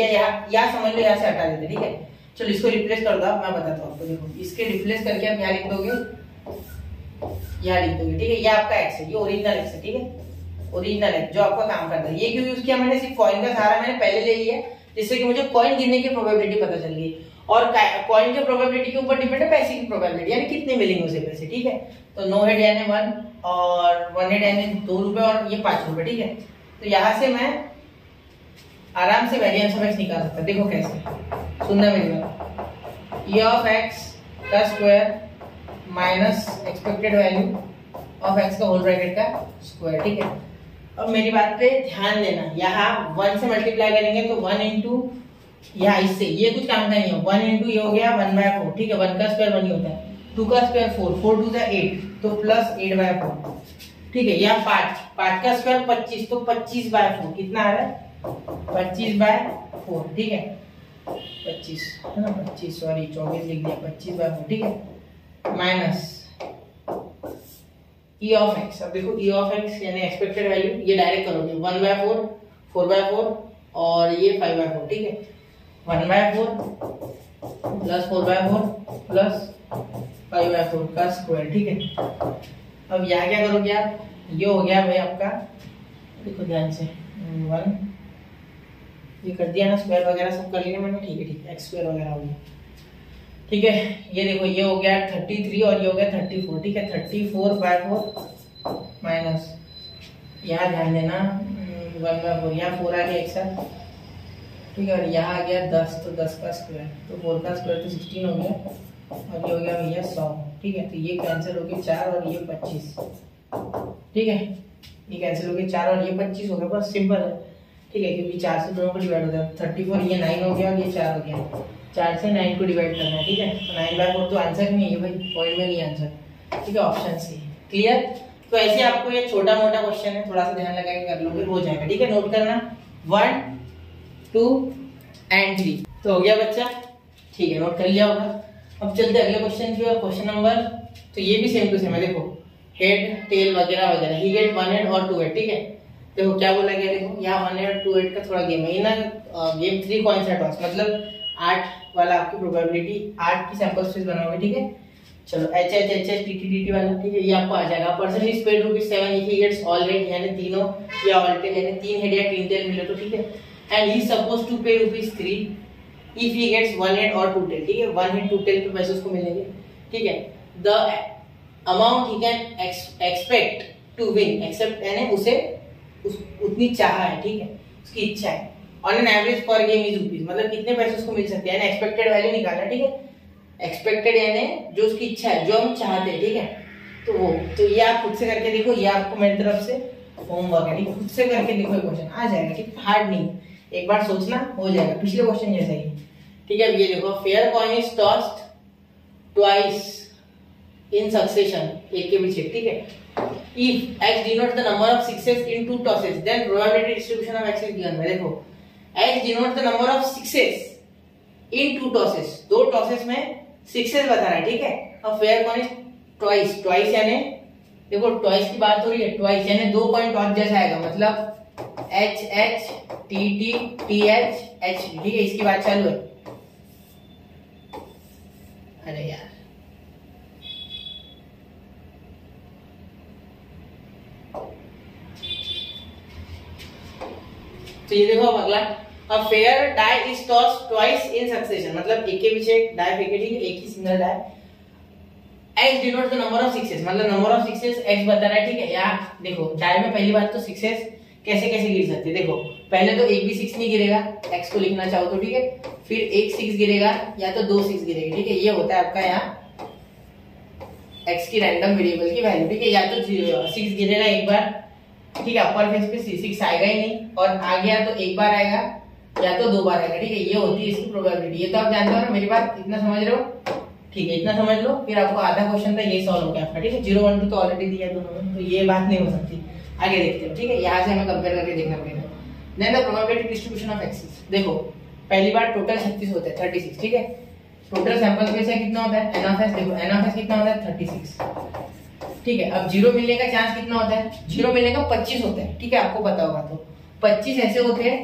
या समझ लो यहाँ से हटा देते, ठीक है। चलो इसको रिप्लेस कर दो, मैं बताता हूँ आपको, देखो इसके रिप्लेस करके आप यहाँ लिख दोगे, यहाँ लिख दोगे, ठीक है। ये आपका x है, ये ओरिजिनल x है, ठीक है, ओरिजिनल है जो आपका काम करता है। ये क्यों यूज किया मैंने, सिर्फ कॉइन का सहारा मैंने पहले ले लिया, जिससे कि मुझे कॉइन गिनने की प्रोबेबिलिटी पता चल गई, और कॉइन के प्रोबेबिलिटी के ऊपर डिपेंड है पैसे की प्रोबेबिलिटी, यानी कितने मिलेंगे उसे पैसे, ठीक है। तो नो हेड यानी 1 और 1 हेड यानी 2 रुपए और ये 5 रुपए, ठीक है। तो यहाँ से मैं आराम से वेरिएंस ऑफ x निकाल सकता, देखो कैसे, सुनना मेरी बात। e ऑफ x का square minus expected value of x का होल ब्रैकेट का स्क्वायर, ठीक है। अब मेरी बात पे ध्यान देना, यहाँ 1 से मल्टीप्लाई करेंगे तो 1 इंटू यहाँ इससे, ये कुछ काम का नहीं है, 1 इंटू ये हो गया 1/4, ठीक है, 1 का स्क्वायर 1 ही होता है, 2 का स्क्वायर 4, 4 2 8, तो प्लस 8/4, ठीक है। यहाँ 5 का स्क्वायर 25, तो 25/4 कितना आ रहा है, 25/4, ठीक है, 25 है ना, 25 सॉरी 24 लिख दिया, 25/4, ठीक है, माइनस e ऑफ x। अब देखो e ऑफ x यानी एक्सपेक्टेड वैल्यू, ये डायरेक्ट करोगे 1/4 4/4 और ये 5/4, ठीक है, 1/4 प्लस 4/4 प्लस 5/4 का स्क्वायर, ठीक है। अब यहाँ क्या करोगे आप, ये हो गया भाई आपका, देखो ध्यान से 1, ये कर दिया ना, स्क्वायर वगैरह सब कर लिया मैंने, ठीक है, ठीक है, x स्क्वायर वगैरह हो गया, ठीक है। ये देखो ये हो गया 33 और ये हो गया 34, ठीक है, 34/4 माइनस, यहाँ ध्यान देना 1/4, यहाँ 4 आ गया एक साथ, ठीक है, और यहाँ आ गया 10, तो 10 का स्क्वायर, तो 4 का स्क्वायर तो 16 हो गया, और ये हो गया भैया 100, ठीक है। तो ये कैंसिल हो गया 4 और ये 25, ठीक है, ये कैंसिल हो गया 4 और ये 25 हो गया, बस सिंपल है, ठीक है, क्योंकि 4 से दोनों को डिवाइड होता है, 34 ये 9 हो गया और ये 4 हो गया, 4 से 9 को डिवाइड करना है, ठीक है। तो 9/4 तो आंसर नहीं है भाई, पॉइंट में नहीं आंसर, ठीक है, ऑप्शन सी, क्लियर। तो ऐसे आपको ये छोटा मोटा क्वेश्चन है, थोड़ा सा ध्यान लगा के कर लोगे हो जाएगा, ठीक है। नोट करना 1 2 एंड 3, तो हो गया बच्चा, ठीक है, नोट कर लिया होगा। अब चलते अगले क्वेश्चन की ओर, क्वेश्चन नंबर, तो ये भी सेम टू सेम है, देखो हेड टेल वगैरह वगैरह, ही गेट 1 हेड और 2 हेड, ठीक है। देखो क्या बोला गया, देखो यहाँ 1 हेड 2 हेड का थोड़ा गेम है, ये ना गेम 3 कॉइन्स है टॉस, मतलब 8 वाला आपकी प्रोबेबिलिटी, 8 की सैंपल स्पेस बनाओगे, ठीक है। चलो H H H H T T T वाला, ठीक है, ये आपको आ जाएगा। Person is paid ₹7 if he gets all head यानी तीनों या ऑल टेल यानी 3 हेड या 3 टेल मिले तो, ठीक है। एंड ही सपोज टू पे ₹3 इफ ही गेट्स 1 हेड और 2 टेल, ठीक है, 1 हेड 2 टेल पे पैसे उसको मिलेंगे, ठीक है। The amount he can expect to win except यानी उसे उतनी चाह है, ठीक है, उसकी इच्छा है, ऑन एन एवरेज पर गेम इज ₹, मतलब कितने पैसे उसको मिल सकते हैं, यानी एक्सपेक्टेड वैल्यू निकालना, ठीक है। एक्सपेक्टेड यानी जो उसकी इच्छा है, जो हम चाहते हैं, ठीक है। तो वो, तो ये आप खुद से करके देखो, ये आपको मेरी तरफ से होमवर्क है, ठीक है, खुद से करके देखो, क्वेश्चन आ जाएगा, ठीक है, हार्ड नहीं। एक बार सोचना, हो जाएगा, पिछले क्वेश्चन जैसा ही। ठीक है, अब ये देखो, fair coin is tossed twice in succession, एक के पीछे, ठीक है। If x denotes the number of sixes in two tosses, then probability distribution of x is given by, देखो x denotes the number of sixes in two tosses, दो tosses में sixes बता रहा है, ठीक है। अब fair coin is twice, twice यानी देखो ट्वाइस की बात हो रही है, ट्वाइस यानी दो कॉइन टॉस जैसा आएगा, मतलब H H T T T H H, ठीक है, इसकी बात चालू है। अरे यार तो ये देखो अब अगला, अब fair die is tossed twice in succession, मतलब एक के पीछे एक डाई फेंके, ठीक है, एक ही single die. x denotes the number of sixes, मतलब नंबर ऑफ सिक्सेस x बता रहा है, ठीक है। यहाँ देखो डाई में पहली बात तो सिक्सेस कैसे कैसे गिर सकते हैं, देखो पहले तो एक भी सिक्स नहीं गिरेगा x को लिखना चाहो तो, ठीक है। फिर एक सिक्स गिरेगा या तो दो सिक्स गिरेगी, ठीक है। ये होता है आपका यहाँ x की रैंडम वेरिएबल की वैल्यू, ठीक है। या तो सिक्स गिरेगा एक बार, ठीक है, अपर फेस पे सिक्स आएगा ही नहीं, और आ गया तो एक बार आएगा या तो दो बार आएगा, ठीक है। ये होती है इसकी प्रोबेबिलिटी। ये तो आप जानते हो ना, मेरी बात इतना समझ रहे हो, ठीक है, इतना समझ लो। फिर आपको आधा क्वेश्चन था ये सॉल्व हो गया आपका, ठीक है। 0 1 2 तो ऑलरेडी दिया दोनों में, तो ये बात नहीं हो सकती। आगे देखते हैं, ठीक है, यहाँ से हमें कंपेयर करके देखना पड़ेगा। Then the probability distribution of X is, देखो पहली बार टोटल 36 होता है, 36, ठीक है। टोटल सैंपल स्पेस है कितना होता है, एन ऑफ एस, देखो एन ऑफ एस कितना होता है 36, ठीक है। अब 0 मिलने का चांस कितना होता है, 0 मिलने का 25 होता है, ठीक है, आपको पता होगा। तो 25 ऐसे होते हैं,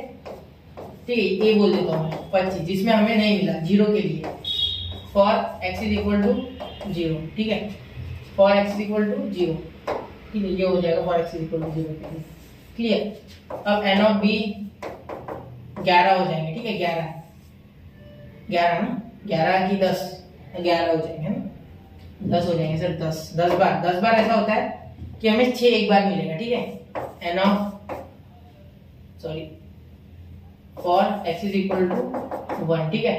ठीक है, ये बोल देता हूँ 25 जिसमें हमें नहीं मिला 0 के लिए, for x is equal to 0, ठीक है, for x is equal to 0, ठीक है, ये हो जाएगा for x is equal to 0 के लिए, क्लियर। अब n ऑफ b 11 हो जाएंगे, ठीक है, 11 ना, 11 की 10, 11 हो जाएंगे ना, 10 हो जाएंगे सर, 10 बार ऐसा होता है कि हमें 6 एक बार मिलेगा, ठीक है। n of sorry for x is equal to 1, ठीक है।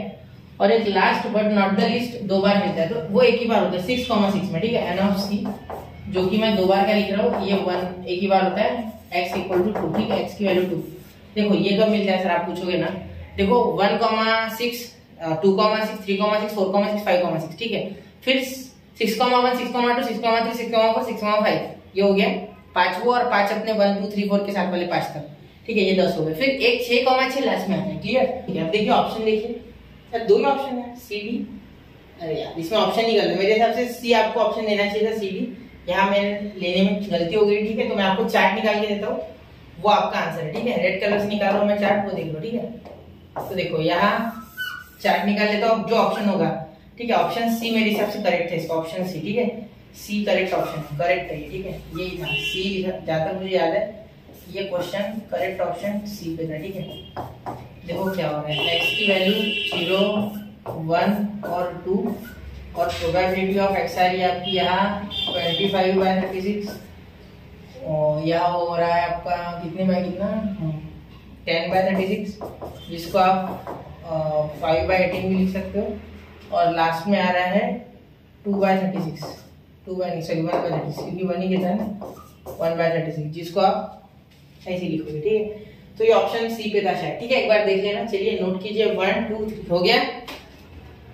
और एक last but not the least 2 बार मिलता है, तो वो एक ही बार होता है 6,6 में, ठीक है। n ऑफ c जो कि मैं 2 बार का लिख रहा हूँ, ये 1 एक ही बार होता है, x इक्वल टू 2, ठीक है, x की वैल्यू 2। देखो ये कब मिलता है सर, आप पूछोगे ना, देखो 1,6 2,6 3,6 4,6 5,6, ठीक है। फिर 6,1 6,2 6,3 6,4 6,5, ये हो गया पांचवो, और 5 अपने 1 2 3 4 के साथ वाले 5 तक, ठीक है, ये 10 हो गए। फिर एक 6,6 लास्ट में आता है, क्लियर, ठीक है। अब देखिए ऑप्शन देखिए सर, 2 ही ऑप्शन है, सी डी। अरे यार इसमें ऑप्शन नहीं गलत, मेरे हिसाब से सी आपको ऑप्शन देना चाहिए था, सी डी। यहाँ मैंने लेने में गलती हो गई, ठीक है। तो मैं आपको चार्ट निकाल के देता हूँ, वो आपका आंसर है, ठीक है। रेड कलर से निकाल रहा हूँ मैं चार्ट, वो देख लो, ठीक है। तो देखो यहाँ चार्ट निकाल लेता हूँ, जो ऑप्शन होगा, ठीक है, ऑप्शन सी मेरे हिसाब से करेक्ट है, इसका ऑप्शन सी, ठीक है, सी करेक्ट ऑप्शन है, करेक्ट है, ठीक है, यही था सी, जहाँ तक मुझे याद है ये क्वेश्चन करेक्ट ऑप्शन सी पे था, ठीक है। देखो क्या हो रहा है, x की वैल्यू 0 1 और 2, और प्रोबेबिलिटी ऑफ x आ रही है आपकी यहाँ 25/36, और यहाँ हो रहा है आपका कितने बाय कितना 10/36, जिसको आप 5/18 भी लिख सकते हो, और लास्ट में आ रहा है 2/36, 1/36, क्योंकि 1 ही कहता है ना, 1/36, जिसको आप ऐसे लिखोगे, ठीक है। तो ये ऑप्शन सी पे था शायद, ठीक है, एक बार देख लेना। चलिए नोट कीजिए, 1 2 3 हो गया,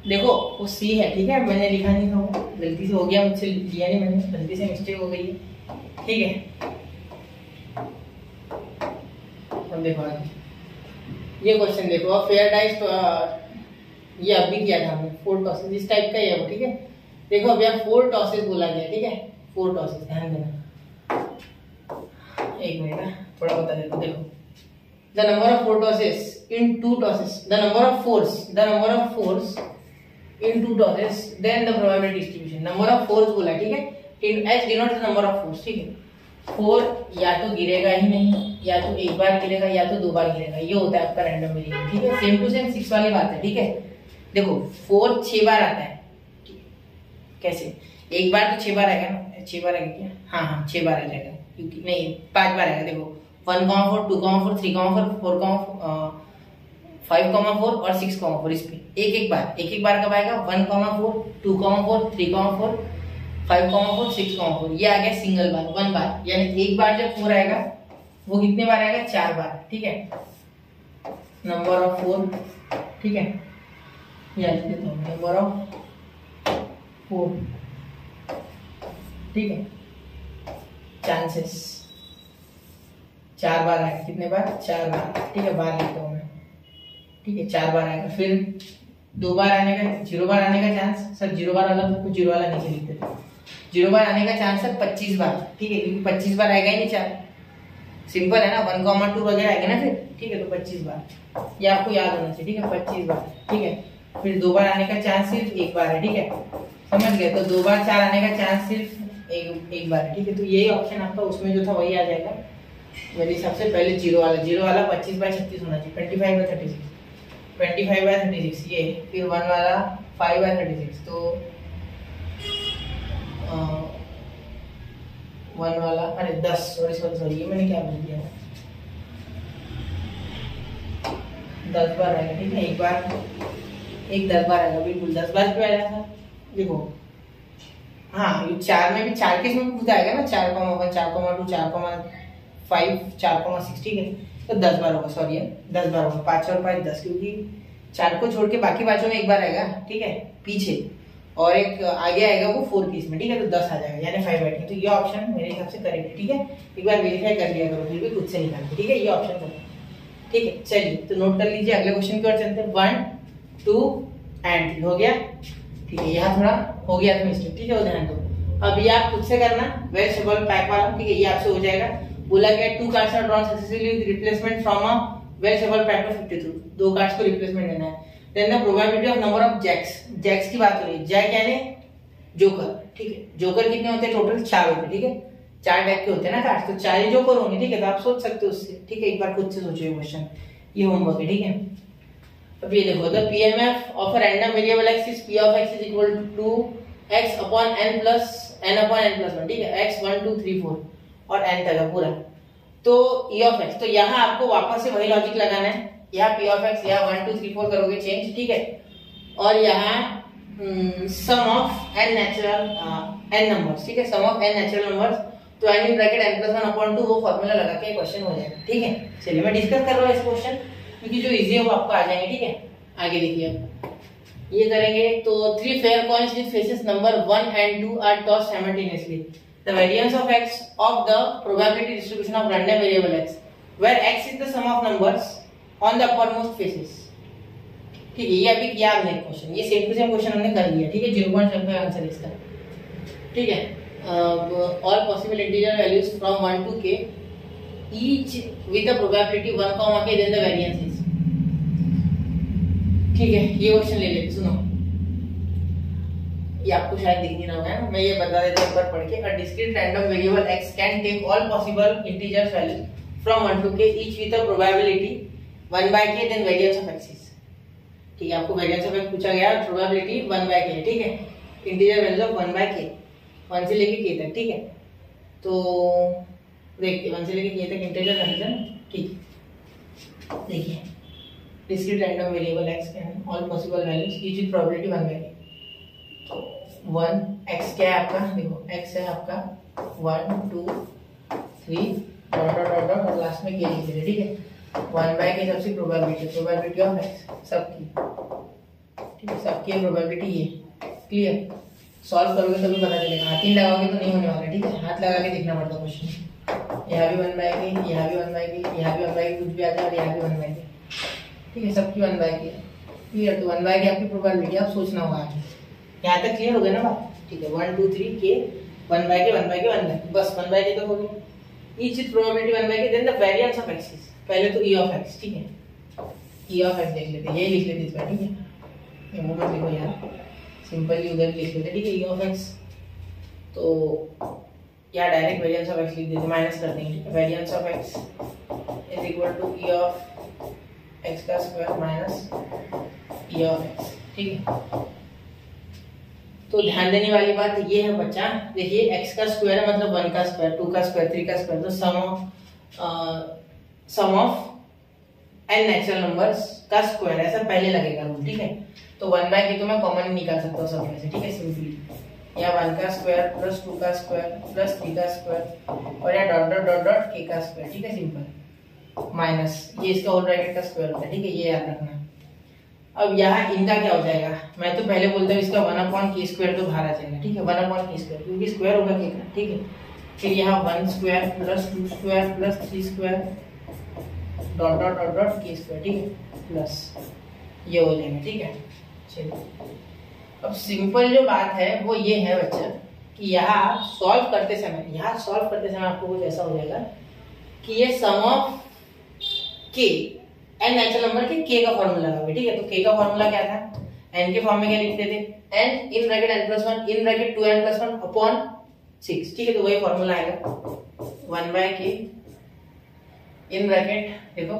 देखो वो सी है, ठीक है, मैंने लिखा नहीं था, वो गलती से हो गया, मुझसे लिया नहीं मैंने, गलती से मिस्टेक हो गई है, ठीक है। अब देखो आगे ये क्वेश्चन देखो, अब फेयर डाइस ये अभी किया था हमने, 4 टॉसेस इस टाइप का ही है वो, ठीक है। देखो अब यहाँ 4 टॉसेस बोला गया, ठीक है, 4 टॉसेस, ध्यान देना, एक मिनट ना थोड़ा बता देता हूँ। देखो the number of 4 tosses in 2 tosses, the number of fours in 2 tosses, then the probability distribution, number of fours बोला, ठीक है, in H denotes the number of fours, ठीक है। 4 या तो गिरेगा ही नहीं, या तो एक बार गिरेगा या तो 2 बार गिरेगा, ये होता है आपका रैंडम वेरिएबल, ठीक है। सेम टू सेम 6 वाली बात है, ठीक है। देखो 4 6 बार आता है, कैसे, एक बार तो 6 बार आएगा ना, 6 बार आएगा क्या, हाँ 6 बार आ जाएगा, क्योंकि नहीं 5 बार आएगा। देखो 1,4 2,4 3,4 4,5 और 6,4, इस पे एक बार कब आएगा, 1,4 2,4 3,4 5,4 6,4, ये आ गया सिंगल बार, 1 बार, यानी एक बार जब 4 आएगा वो कितने बार आएगा, 4 बार, ठीक है। नंबर ऑफ 4, ठीक है, या लिख देता हूँ नंबर ऑफ 4, ठीक है। चांसेस 4 बार आएगा, कितने बार? 4 बार, ठीक है, बार लिखता हूँ मैं, ठीक है, 4 बार आएगा। फिर 2 बार आने का, 0 बार आने का चांस, सर 0 बार अलग, कुछ 0 वाला नीचे लिख देते हैं। 0 बार आने का चांस है 25 बार, ठीक है, क्योंकि 25 बार आएगा ही नहीं 4, सिंपल है ना, 1, 2 वगैरह आएगा ना फिर, ठीक है, तो 25 बार, ये आपको याद होना चाहिए, ठीक है, 25 बार, ठीक है। फिर 2 बार आने का चांस सिर्फ 1 बार है, ठीक है, समझ गए? तो 2 बार 4 आने का चांस सिर्फ एक बार है, ठीक है। तो यही ऑप्शन आपका उसमें जो था वही आ जाएगा मेरे हिसाब से। पहले 0 वाला 25/36 होना चाहिए, 25/36, 25/36 ये। फिर 1 वाला 5/36, तो 1 वाला, अरे 10, सॉरी ये मैंने क्या बोल दिया, 10 बार आएगा, ठीक है, एक 10 बार आएगा, बिल्कुल 10 बार क्यों आएगा था, देखो, हाँ, ये 4 में भी 4 के इसमें खुद आएगा ना, 4,1, 4,2, 4,5, 4,6, ठीक है, तो 10 बार होगा, सॉरी 10 बार होगा, 5 और 5 10, क्योंकि 4 को छोड़ के बाकी पांचों में एक बार आएगा, ठीक है, पीछे, और एक आगे आएगा वो 4 पीस में, ठीक है, तो 10 आ जाएगा, यानी 5 बैठेंगे। तो ये ऑप्शन मेरे हिसाब से करेक्ट है, ठीक है, एक बार वेरीफाई कर लिया करो, फिर भी खुद से निकाल के, ठीक है, ये ऑप्शन करो, ठीक है। चलिए, तो नोट कर लीजिए, अगले क्वेश्चन की ओर चलते हैं। 1, 2 एंड 3 हो गया, ठीक है, यहाँ थोड़ा हो गया था मिस्टेक, ठीक है, वो ध्यान दो। अब ये आप खुद से करना, वेल शफल पैक वाला, ठीक है, ये आपसे हो जाएगा। बोला गया 2 cards are drawn successfully with replacement from a well shuffle pack of 52, 2 cards को रिप्लेसमेंट देना है। Then the probability of number of jacks की बात हो रही है, जैक यानी जोकर, ठीक है, जोकर कितने होते हैं टोटल? 4 होते हैं, ठीक है, 4 टाइप के होते हैं ना कार्ड्स, तो 4 ही जोकर होंगे, ठीक है, तो आप सोच सकते हो उससे, ठीक है, एक बार खुद से सोचिए क्वेश्चन, ये होमवर्क है, ठीक है। अब ये देखो, the PMF of a random variable x is p of x is equal to x upon n plus n/n+1, ठीक है, x 1 2 3 4 और n तक है पूरा। तो e of x, तो यहाँ आपको वापस से वही लॉजिक लगाना है, यहाँ p of x यहाँ 1 2 3 4 करोगे चेंज, ठीक है, और यहाँ sum of n natural n numbers, ठीक है, sum of n natural numbers, तो n इन ब्रैकेट n+1/2 वो फार्मूला लगा के क्वेश्चन हो जाएगा, ठीक है। चलिए मैं डिस्कस कर रहा हूँ इस क्वेश्चन, क्योंकि जो इजी है वो आपको आ जाएंगे, ठीक है। आगे देखिए, अब ये करेंगे तो 3 fair coins with faces number 1 and 2 are tossed simultaneously, the variance of x of the probability distribution of random variable x where x is the sum of numbers on the uppermost faces, ठीक है। ये अभी याद नहीं question, ये same to same question हमने कर लिया, ठीक है, 0.75 आंसर इसका, ठीक है। All possible integer values from 1 to k each with the probability 1, k then the variance is, ठीक है। ये क्वेश्चन ले लेते, सुनो, ये आपको शायद दिख नहीं रहा होगा, मैं ये बता देता हूं एक बार पढ़ के। A discrete random variable x can take all possible integers value from 1 to k each with a probability 1/k then variance of x is, ठीक है, आपको वेरिएंस ऑफ x पूछा गया, प्रोबेबिलिटी 1/k, ठीक है, इंटीजर वैल्यूज ऑफ 1/k, 1 से लेके k तक, ठीक है। तो देखिए 1 से लेके k तक इंटीजर वैल्यूज, ठीक, देखिए discrete random variable x can all possible values each with probability 1/k, तो 1 x क्या है आपका, देखो x है आपका 1 2 3 डॉट और लास्ट में k लिख देंगे, ठीक है। 1/k सबसे प्रोबेबिलिटी ऑफ x सबकी, ठीक है, सबकी प्रोबेबिलिटी ये, क्लियर। सॉल्व करोगे तभी पता चलेगा, हाथ ही लगाओगे तो नहीं होने वाला, ठीक है, हाथ लगा के देखना पड़ता क्वेश्चन। यहाँ भी 1/k, यहाँ भी 1/k, यहाँ भी 1/k, कुछ भी आ जाए, यहाँ भी 1/k, ठीक है, सबकी 1/k, क्लियर। तो 1/k आपकी प्रोबेबिलिटी, आप सोचना होगा आगे, यहाँ तक क्लियर हो गया ना बात, ठीक है। 1 2 3 k 1/k, बस 1/k तो हो गया, each with probability 1/k then the variance of x is, पहले तो e of x, ठीक है, e of x देख लेते हैं, यही लिख लेते हैं इस बार, ठीक है, ये मत लिखो यार, सिंपली उधर लिख लेते हैं, ठीक है, e of x, तो या डायरेक्ट वेरिएंस ऑफ x लिख देते, माइनस कर देंगे, ठीक है, variance of x is equal to e of x का square minus e of x, ठीक है। तो ध्यान देने वाली बात ये है बच्चा, देखिए x का स्क्वायर है मतलब 1 का स्क्वायर, 2 का स्क्वायर, 3 का स्क्वायर, तो सम ऑफ n नेचुरल नंबर्स का स्क्वायर, ऐसा पहले लगेगा रूल, ठीक है। तो 1/k तो मैं कॉमन निकाल सकता हूँ सब में से, ठीक है, सिंपली, या 1 का स्क्वायर प्लस 2 का स्क्वायर प्लस 3 का स्क्वायर और या dot dot dot dot k का स्क्वायर, ठीक है, सिंपल। माइनस ये इसका होल ब्रैकेट का स्क्वायर होता है, ठीक है, ये याद रखना। अब यहाँ इनका क्या हो जाएगा, मैं तो पहले बोलता हूँ इसका 1/k² तो बाहर आ जाएगा, ठीक है, 1/k² क्योंकि स्क्वायर होगा k का, ठीक है। फिर यहाँ 1² plus 2² plus 3² dot dot dot dot k², ठीक है, प्लस ये हो जाएगा, ठीक है। चलिए अब सिंपल जो बात है वो ये है बच्चा कि यहाँ सॉल्व करते समय आपको कुछ ऐसा हो जाएगा कि ये sum of k n natural number के k का फॉर्मूला लगाओगे, ठीक है। तो k का फॉर्मूला क्या था, n के फॉर्म में क्या लिखते थे, n in bracket n+1 in bracket 2n+1 upon 6, ठीक है। तो वही फॉर्मूला आएगा 1/k इन ब्रैकेट देखो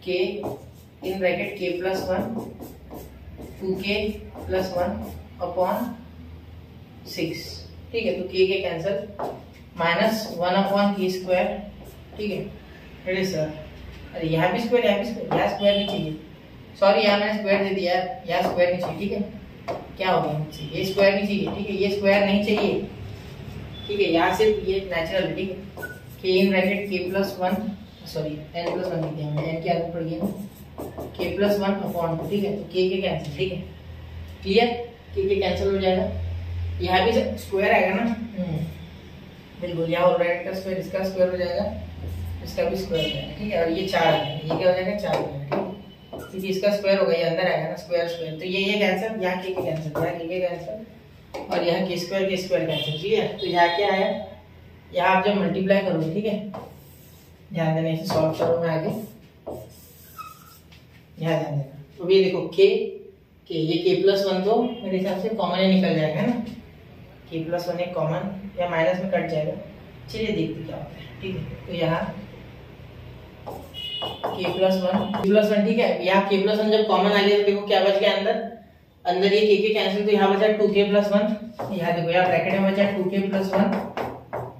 k in bracket k+1 2k+1 upon 6, ठीक है। तो k के कैंसिल माइनस 1/k², ठीक है। रेडी सर, अरे यहाँ भी स्क्वायर यहाँ स्क्वायर नहीं चाहिए, सॉरी यहाँ मैंने स्क्वायर दे दिया, यहाँ स्क्वायर नहीं चाहिए, ठीक है। क्या हो गया, ये स्क्वायर नहीं चाहिए, ठीक है, ये स्क्वायर नहीं चाहिए, ठीक है। यहाँ सिर्फ ये नेचुरल है, ठीक है। k in bracket k+1 sorry n+1 लिख दिया मैंने, n की आदत पड़ गई ना, k+1 अपॉन 2, ठीक है। तो k के कैंसिल, ठीक है, क्लियर, k के कैंसिल हो जाएगा। यहाँ भी स्क्वायर आएगा ना, बिल्कुल, यहाँ होल ब्रैकेट का स्क्वायर इसका स्क्वायर हो जाएगा, इसका भी स्क्वायर हो जाएगा, ठीक है। और ये 4 आ जाएगा, ये क्या हो जाएगा 4 हो जाएगा, ठीक है, क्योंकि इसका स्क्वायर होगा, ये अंदर आएगा ना स्क्वायर स्क्वायर, तो ये कैंसिल, यहाँ k के कैंसिल, यहाँ k के कैंसिल और यहाँ k² कैंसिल, क्लियर। तो यहाँ क्या आया, यहाँ आप जब मल्टीप्लाई करोगे, ठीक है, ध्यान देना, इसे सॉल्व करो मैं आगे, यहाँ ध्यान देना। तो ये देखो k ये k+1 तो मेरे हिसाब से कॉमन ही निकल जाएगा ना, k+1 एक कॉमन या माइनस में कट जाएगा। चलिए देखते क्या होता है, ठीक है। तो यहाँ k+1, ठीक है, यहाँ k+1 जब कॉमन आ जाए तो देखो क्या बच गया अंदर ये k के कैंसिल, तो यहाँ बचा 2k+1, यहाँ देखो यहाँ ब्रैकेट में बचा 2k+1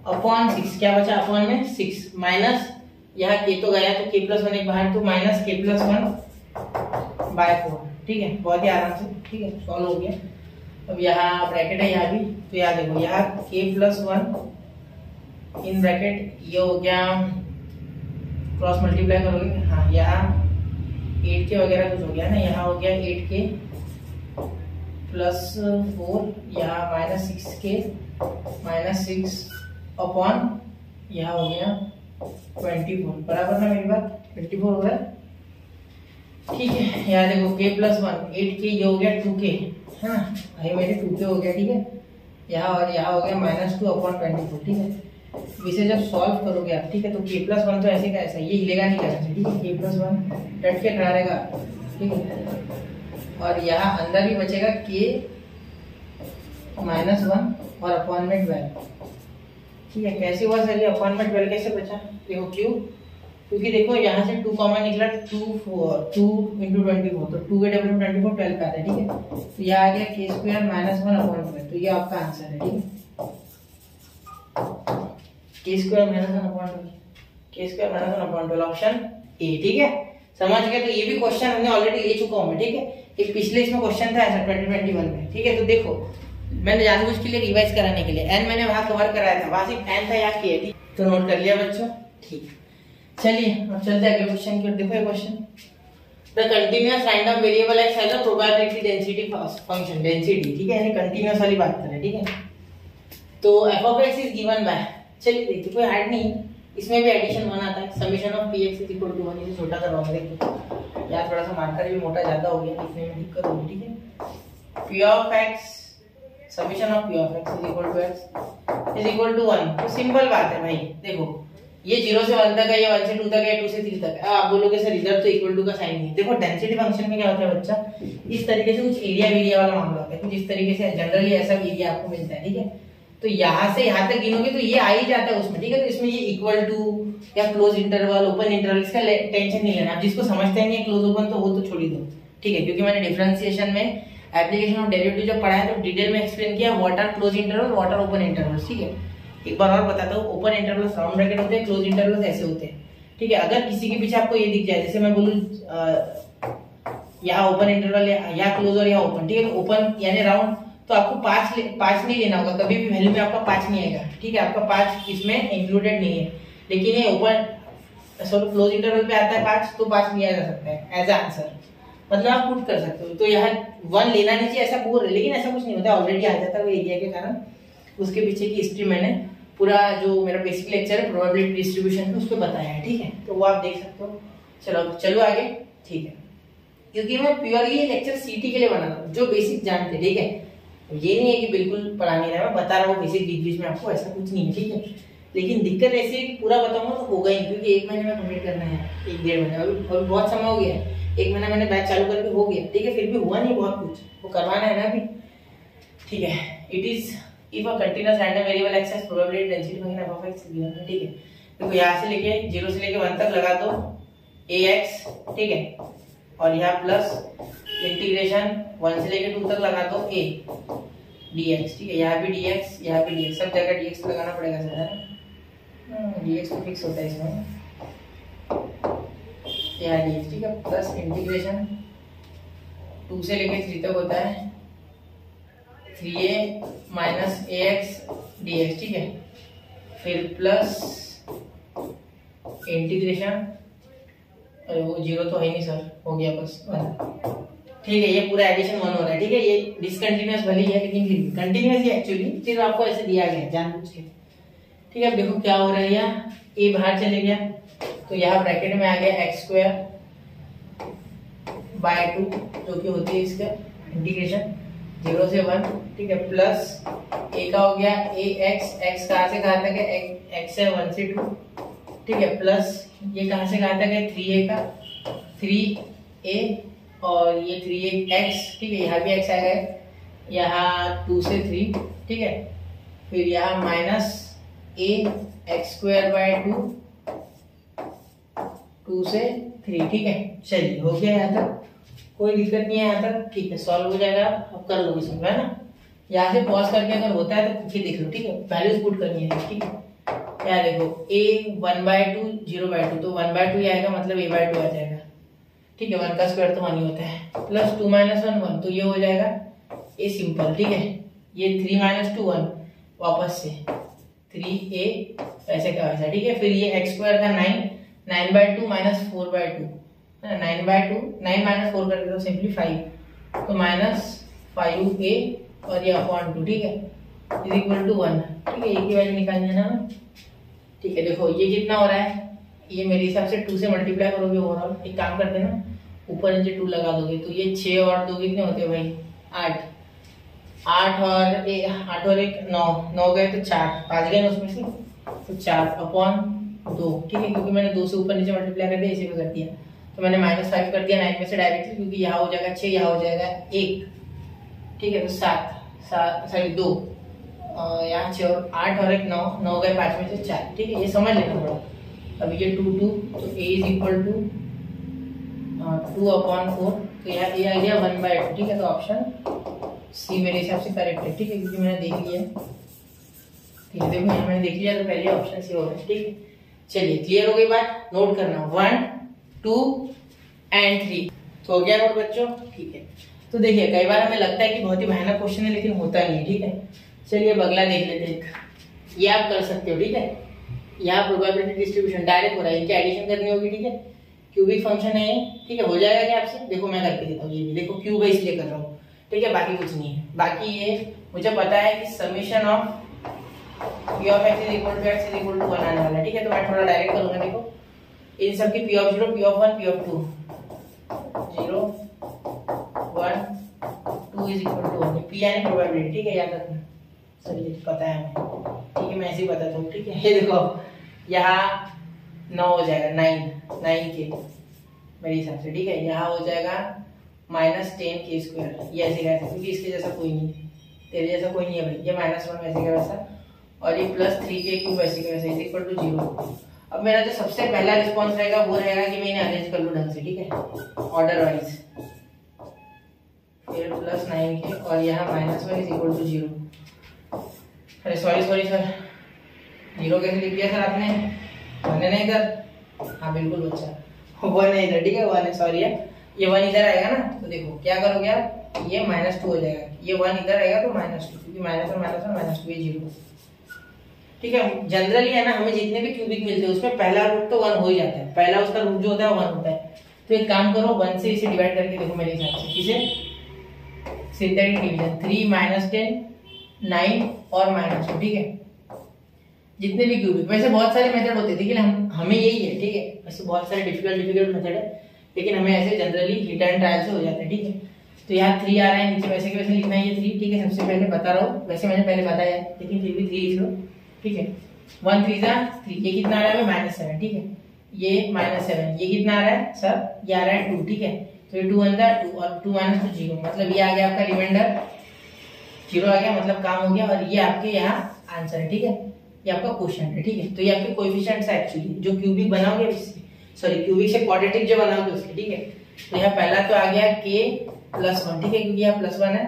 अपॉन 6, क्या बचा अपॉन में 6 माइनस यहाँ k तो गया तो k+1 एक बाहर, तो माइनस k+1/4, ठीक है, बहुत ही आराम से, ठीक है, सॉल्व हो गया। अब यहाँ ब्रैकेट है यहाँ भी, तो यहाँ देखो यहाँ k+1 इन ब्रैकेट ये हो गया, क्रॉस मल्टीप्लाई करोगे, हाँ यहाँ 8k वगैरह कुछ हो गया ना, यहाँ हो गया 8k प्लस 4, यहाँ -6k अपॉन यहाँ हो गया 24, बराबर ना मेरी बात, 24 हो रहा है, ठीक है। यहाँ देखो k+1 8k, ये हो गया 2k, है ना, भाई मेरे 2k हो गया, ठीक है। यहाँ और यहाँ हो गया -2 अपॉन 24, ठीक है। इसे जब सॉल्व करोगे आप, ठीक है, तो k+1 तो ऐसे का ऐसा, ये हिलेगा नहीं करना, ठीक है, k+1 डट के खड़ा रहेगा, ठीक है। और यहाँ अंदर भी बचेगा k-1 और अपॉन में 12, ठीक है। कैसे हुआ सर ये अपॉन में 12 कैसे बचा, देखो क्यों, क्योंकि देखो यहाँ से 2 कॉमन निकला, 2 × 24, तो 2 के डबल में 24 12 का आता है, ठीक है। तो यह आ गया k² -1 अपॉन 12, तो ये आपका आंसर है, ठीक है, k² -1 अपॉन 12 ऑप्शन ए, ठीक है, समझ गए। तो ये भी क्वेश्चन हमने ऑलरेडी ले चुका हूँ मैं, ठीक है, एक पिछले इसमें क्वेश्चन था ऐसा 2021 में, ठीक है। तो देखो मैंने जानबूझ के लिए रिवाइज कराने के लिए n मैंने वहां कवर कराया था, वहां सिर्फ n था, यहाँ k है, ठीक, तो नोट कर लिया बच्चों, ठीक। चलिए अब चलते हैं अगले क्वेश्चन की ओर। देखो ये question, the continuous random variable x has a probability density function, density, ठीक है, यानी कंटीन्यूअस वाली बात कर रहे हैं, ठीक है। तो f(x) इज गिवन बाय, चलिए देखिए कोई हार्ड नहीं, इसमें भी एडिशन 1 आता है, summation of px is equal to 1, इसे छोटा करवाऊंगा, देखो यार थोड़ा सा मार्कर भी मोटा ज्यादा हो गया, लिखने में दिक्कत होगी, ठीक है। p(x) summation of p(x) is equal to x is equal to 1, तो सिंपल बात है भाई, देखो ये 0 से 1 तक है, ये 1 से 2 तक है, 2 से 3 तक है। आप बोलोगे सर इधर तो इक्वल टू का साइन नहीं है, देखो डेंसिटी फंक्शन में क्या होता है बच्चा, इस तरीके से कुछ एरिया वाला मामला होता है, कुछ इस तरीके से जनरली ऐसा एरिया आपको मिलता है, ठीक है। तो यहाँ से यहाँ तक गिनोगे तो ये आ ही जाता है उसमें, ठीक है। तो इसमें ये इक्वल टू या क्लोज इंटरवल, ओपन इंटरवल, इसका टेंशन नहीं लेना, आप जिसको समझते हैं क्लोज ओपन तो वो तो छोड़ ही दो, ठीक है, क्योंकि मैंने डिफरेंशिएशन में एप्लीकेशन ऑफ डेरिवेटिव जब पढ़ाया तो डिटेल में एक्सप्लेन किया what are close interval, what are open interval, ठीक है। एक बार और बताता हूँ, ओपन इंटरवल राउंड ब्रैकेट होते हैं, क्लोज इंटरवल ऐसे होते हैं, ठीक है। अगर किसी के पीछे आपको ये दिख जाए, जैसे मैं बोलूँ यहाँ ओपन इंटरवल या क्लोज और या ओपन, ठीक है, तो ओपन यानी राउंड, तो आपको 5 नहीं लेना होगा, कभी भी वैल्यू में आपका 5 नहीं आएगा, ठीक है, आपका 5 इसमें इंक्लूडेड नहीं है। लेकिन ये ओपन सॉरी क्लोज इंटरवल पे आता है 5 तो 5 लिया जा सकता है एज आंसर, मतलब आप पुट कर सकते हो। तो यहाँ 1 लेना नहीं चाहिए ऐसा बोल रहे, लेकिन ऐसा कुछ नहीं होता, ऑलरेडी आ जाता है वो एरिया के कारण। उसके पीछे की हिस्ट्री मैंने पूरा जो मेरा बेसिक लेक्चर है प्रोबेबिलिटी डिस्ट्रीब्यूशन पे उस पर बताया है, ठीक है, तो वो आप देख सकते हो। चलो आगे, ठीक है, क्योंकि मैं प्योरली ये लेक्चर सीटी के लिए बना रहा हूँ, जो बेसिक जानते, ठीक है, ये नहीं है कि बिल्कुल पढ़ा नहीं रहा, मैं बता रहा हूँ बेसिक बीच में आपको, ऐसा कुछ नहीं है, ठीक है। लेकिन दिक्कत ऐसी है कि पूरा बताऊंगा तो होगा ही, क्योंकि 1 महीने में कंप्लीट करना है, 1-1.5 महीने, अभी बहुत समय हो गया है, 1 महीना मैंने बैच चालू करके हो गया, ठीक है, फिर भी हुआ नहीं बहुत कुछ, वो करवाना है ना अभी, ठीक है। It is if a continuous random variable x has probability density function F of x given है, ठीक है। देखो यहाँ से लेके 0 से लेके 1 तक लगा दो ax, ठीक है, और यहाँ प्लस इंटीग्रेशन 1 से लेके 2 तक लगा दो a dx, ठीक है, यहाँ भी dx, यहाँ भी dx, सब जगह dx लगाना पड़ेगा सर, है ना, dx तो फिक्स होता है इसमें, यहाँ dx, ठीक है, प्लस इंटीग्रेशन 2 से लेके 3 तक होता है 3a माइनस ax dx, ठीक है, फिर प्लस इंटीग्रेशन, अरे वो 0 तो है नहीं सर, हो गया बस 1, ठीक है, ये पूरा एडिशन 1 हो रहा है, ठीक है, ये डिसकंटिन्यूअस भले ही है लेकिन फिर कंटिन्यूअस ही एक्चुअली, फिर आपको ऐसे दिया गया है जानबूझ के, ठीक है। अब देखो क्या हो रहा है, यहाँ a बाहर चले गया तो यहाँ ब्रैकेट में आ गया x² बाय 2 जो कि होती है इसका इंटीग्रेशन 0 से 1, ठीक है, प्लस a का हो गया x कहाँ से कहाँ तक है, x है 1 से 2, ठीक है, प्लस ये कहाँ से कहाँ तक है 3a का 3a और ये 3x, ठीक है, यहाँ भी x आ गया, यहाँ 2 से 3, ठीक है, फिर यहाँ माइनस a x² बाय 2 से 3, ठीक है। चलिए हो गया यहाँ तक, कोई दिक्कत नहीं है यहाँ तक, ठीक है, सॉल्व हो जाएगा, अब कर लो इसमें, है ना। यहाँ से पॉज करके अगर होता है तो फिर देख लो, ठीक है, वैल्यूज पुट करनी है, ठीक है। क्या देखो a 1/2 0/2 तो 1/2 ही आएगा, मतलब a/2 आ जाएगा, ठीक है, 1 का स्क्वायर तो 1 ही होता है, प्लस 2 - 1 1 तो ये हो जाएगा a सिंपल, ठीक है, ये 3 - 2 1 वापस से 3a ऐसे का वैसा, ठीक है, फिर ये x² का 9/2 माइनस 4/2 है ना, 9/2 9 - 4 करके तो सिंपली 5 तो माइनस 5a और ये अपॉन 2, ठीक है, इज इक्वल टू 1, ठीक है, एक ही वैल्यू निकालनी है ना, ठीक है। देखो ये कितना हो रहा है, ये मेरे हिसाब से 2 से मल्टीप्लाई करोगे ओवरऑल, एक काम करते ना, ऊपर नीचे 2 लगा दोगे तो ये 6 और 2 कितने होते हैं भाई 8 और 1 9 गए तो 4 5 गए ना उसमें से, तो 4 अपॉन 2, ठीक है, क्योंकि मैंने 2 से ऊपर नीचे मल्टीप्लाई कर दिया, इसी में कर दिया तो मैंने -5 कर दिया 9 में से डायरेक्टली, क्योंकि यहाँ हो जाएगा 6, यहाँ हो जाएगा 1, ठीक है, तो 7 सॉरी 2, यहाँ 6 और 8 और 1 9 गए 5 में से 4, ठीक है, ये समझ लेना थोड़ा। अब ये 2 2 तो a इज इक्वल टू 2/4, तो यहाँ ये आ गया 1/2, ठीक है, तो ऑप्शन सी मेरे हिसाब से करेक्ट है, ठीक है, क्योंकि मैंने देख लिया, ठीक है, देखो मैंने देख लिया तो पहले ऑप्शन सी हो रहा है, ठीक है। चलिए क्लियर हो गई बात, नोट करना 1 2 एंड 3, तो हो गया नोट बच्चों, ठीक है। तो देखिए कई बार हमें लगता है कि बहुत ही भयानक क्वेश्चन है लेकिन होता नहीं है, ठीक है। चलिए अब अगला देख लेते हैं, ये आप कर सकते हो, ठीक है, यहाँ प्रोबेबिलिटी डिस्ट्रीब्यूशन डायरेक्ट हो रहा है, इनकी एडिशन करनी होगी, ठीक है, क्यूबिक फंक्शन है, ठीक है, हो जाएगा क्या आपसे, देखो मैं करके देता हूँ, ये भी देखो क्यूब है इसलिए कर रहा हूँ, ठीक है, बाकी कुछ नहीं है, बाकी ये मुझे पता है कि summation of p of x is equal to x is equal to 1 आने वाला है, ठीक है, तो मैं थोड़ा डायरेक्ट करूंगा, देखो इन सब की p of 0 p of 1 p of 2 0 1 2 is equal to 1, p यानी प्रोबेबिलिटी, ठीक है, याद रखना, सर ये पता है हमें, ठीक है, मैं ऐसे ही बताता हूँ, ठीक है। ये देखो यहाँ 9 हो जाएगा 9 के मेरे हिसाब से, ठीक है, यहाँ हो जाएगा -10k², ये ऐसे कैसे, क्योंकि इसके जैसा कोई नहीं है, तेरे जैसा कोई नहीं है भाई, ये -1 वैसे का वैसा और ये +3k³ वैसे का वैसा इज इक्वल टू 0। अब मेरा जो सबसे पहला रिस्पॉन्स रहेगा वो रहेगा कि मैं इन्हें अरेंज कर लूँ ढंग से, ठीक है, ऑर्डर वाइज, फिर +9k और यहाँ -1 इज इक्वल टू 0। अरे सॉरी सर 0 कैसे लिख दिया सर आपने, 1 है ना इधर, हाँ बिल्कुल बच्चा 1 है इधर, ठीक है, 1 है, सॉरी है, ये 1 इधर आएगा ना, तो देखो क्या करोगे आप, ये -2 हो जाएगा, ये 1 इधर आएगा तो -2, क्योंकि -1 -1 -2 ये 0, ठीक है। जनरली है ना, हमें जितने भी क्यूबिक मिलते हैं उसमें पहला रूट तो 1 हो ही जाता है, पहला उसका रूट जो होता है वो 1 होता है। तो एक काम करो, 1 से इसे डिवाइड करके देखो मेरे हिसाब से, किसे सिंथेटिक डिवीजन 3 - 10 9 और -2, ठीक है। जितने भी क्यूबिक, वैसे बहुत सारे मेथड होते हैं लेकिन हमें यही है, ठीक है। वैसे बहुत सारे डिफिकल्ट मेथड है लेकिन हमें ऐसे जनरली हिट एंड ट्रायल से हो जाते हैं, ठीक है। तो यहाँ 3 आ रहा है नीचे, वैसे के वैसे लिखना है ये 3, ठीक है। सबसे पहले बता रहा हूँ, वैसे मैंने पहले बताया है लेकिन फिर भी 3 लिख लो, ठीक है। 1 3 3, ये कितना आ रहा है -7, ठीक है। ये -7, ये कितना आ रहा है सर, ये आ रहा है 2, ठीक है। तो ये 2 अंदर 2 और 2 - 2 0, मतलब ये आ गया आपका रिमाइंडर 0 आ गया, मतलब काम हो गया। और ये आपके यहाँ आंसर है, ठीक है। ये आपका क्वेश्चन है, ठीक है। तो ये आपके कोएफिशिएंट्स है एक्चुअली, जो क्यूबिक बनाओगे, सॉरी क्यूबिक से क्वाड्रेटिक जो बनाओगे उसके, ठीक है। तो यहाँ पहला तो आ गया k + 1, ठीक है, क्योंकि यहाँ +1 है।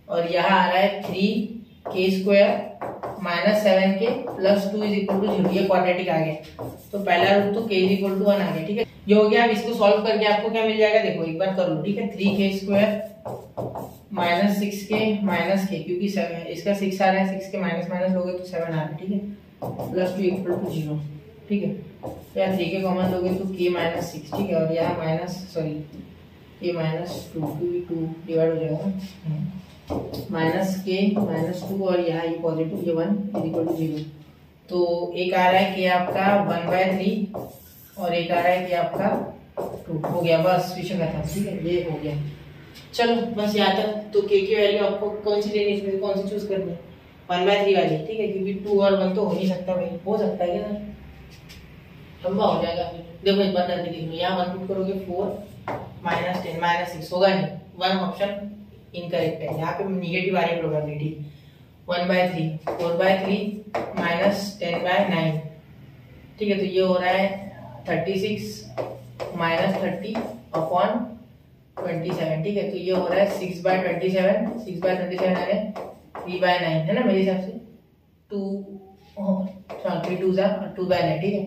और यहाँ आ रहा है 3k² - 7k + 2 = 0, ये क्वाड्रेटिक आ गया। तो पहला रूट तो k = 1 आ गया, ठीक है। ये हो गया। अब इसको सॉल्व करके आपको क्या मिल जाएगा, देखो एक बार कर लो, ठीक है। 3k² - 6k - k, क्योंकि 7 इसका 6 आ रहा है, 6 के माइनस लोगे तो 7 आ रहा है, ठीक है। +2 = 0, ठीक है। तो यहाँ 3 के कॉमन लोगे तो k - 6, ठीक है। और यहाँ k - 2, क्योंकि 2 डिवाइड हो जाएगा, -k - 2 और यहाँ ये पॉजिटिव, ये 1 = 0। तो एक आ रहा है k आपका 1/3 और एक आ रहा है k आपका 2, हो गया, बस विषय खत्म, ठीक है। ये हो गया, चलो बस यहाँ तक। तो k की वैल्यू आपको कौन सी लेनी है, इसमें कौन सी चूज करनी है, 1/3 वाली, ठीक है। क्योंकि 2 और 1 तो हो नहीं सकता भाई, हो सकता है क्या, लंबा हो जाएगा। देखो एक बार करके देख लो, यहाँ 1 पुट करोगे 4 - 10 - 6 होगा नहीं, 1 ऑप्शन इनकरेक्ट है, यहाँ पे निगेटिव आ रही है प्रोबेबिलिटी। 1/3 4/3 - 10/9, ठीक है। तो ये हो रहा है 36 - 30 अपॉन 27, ठीक है। तो ये हो रहा है 6/27, 6/27 है 3/9, है ना मेरे हिसाब से 3 2 और 2/9, ठीक है।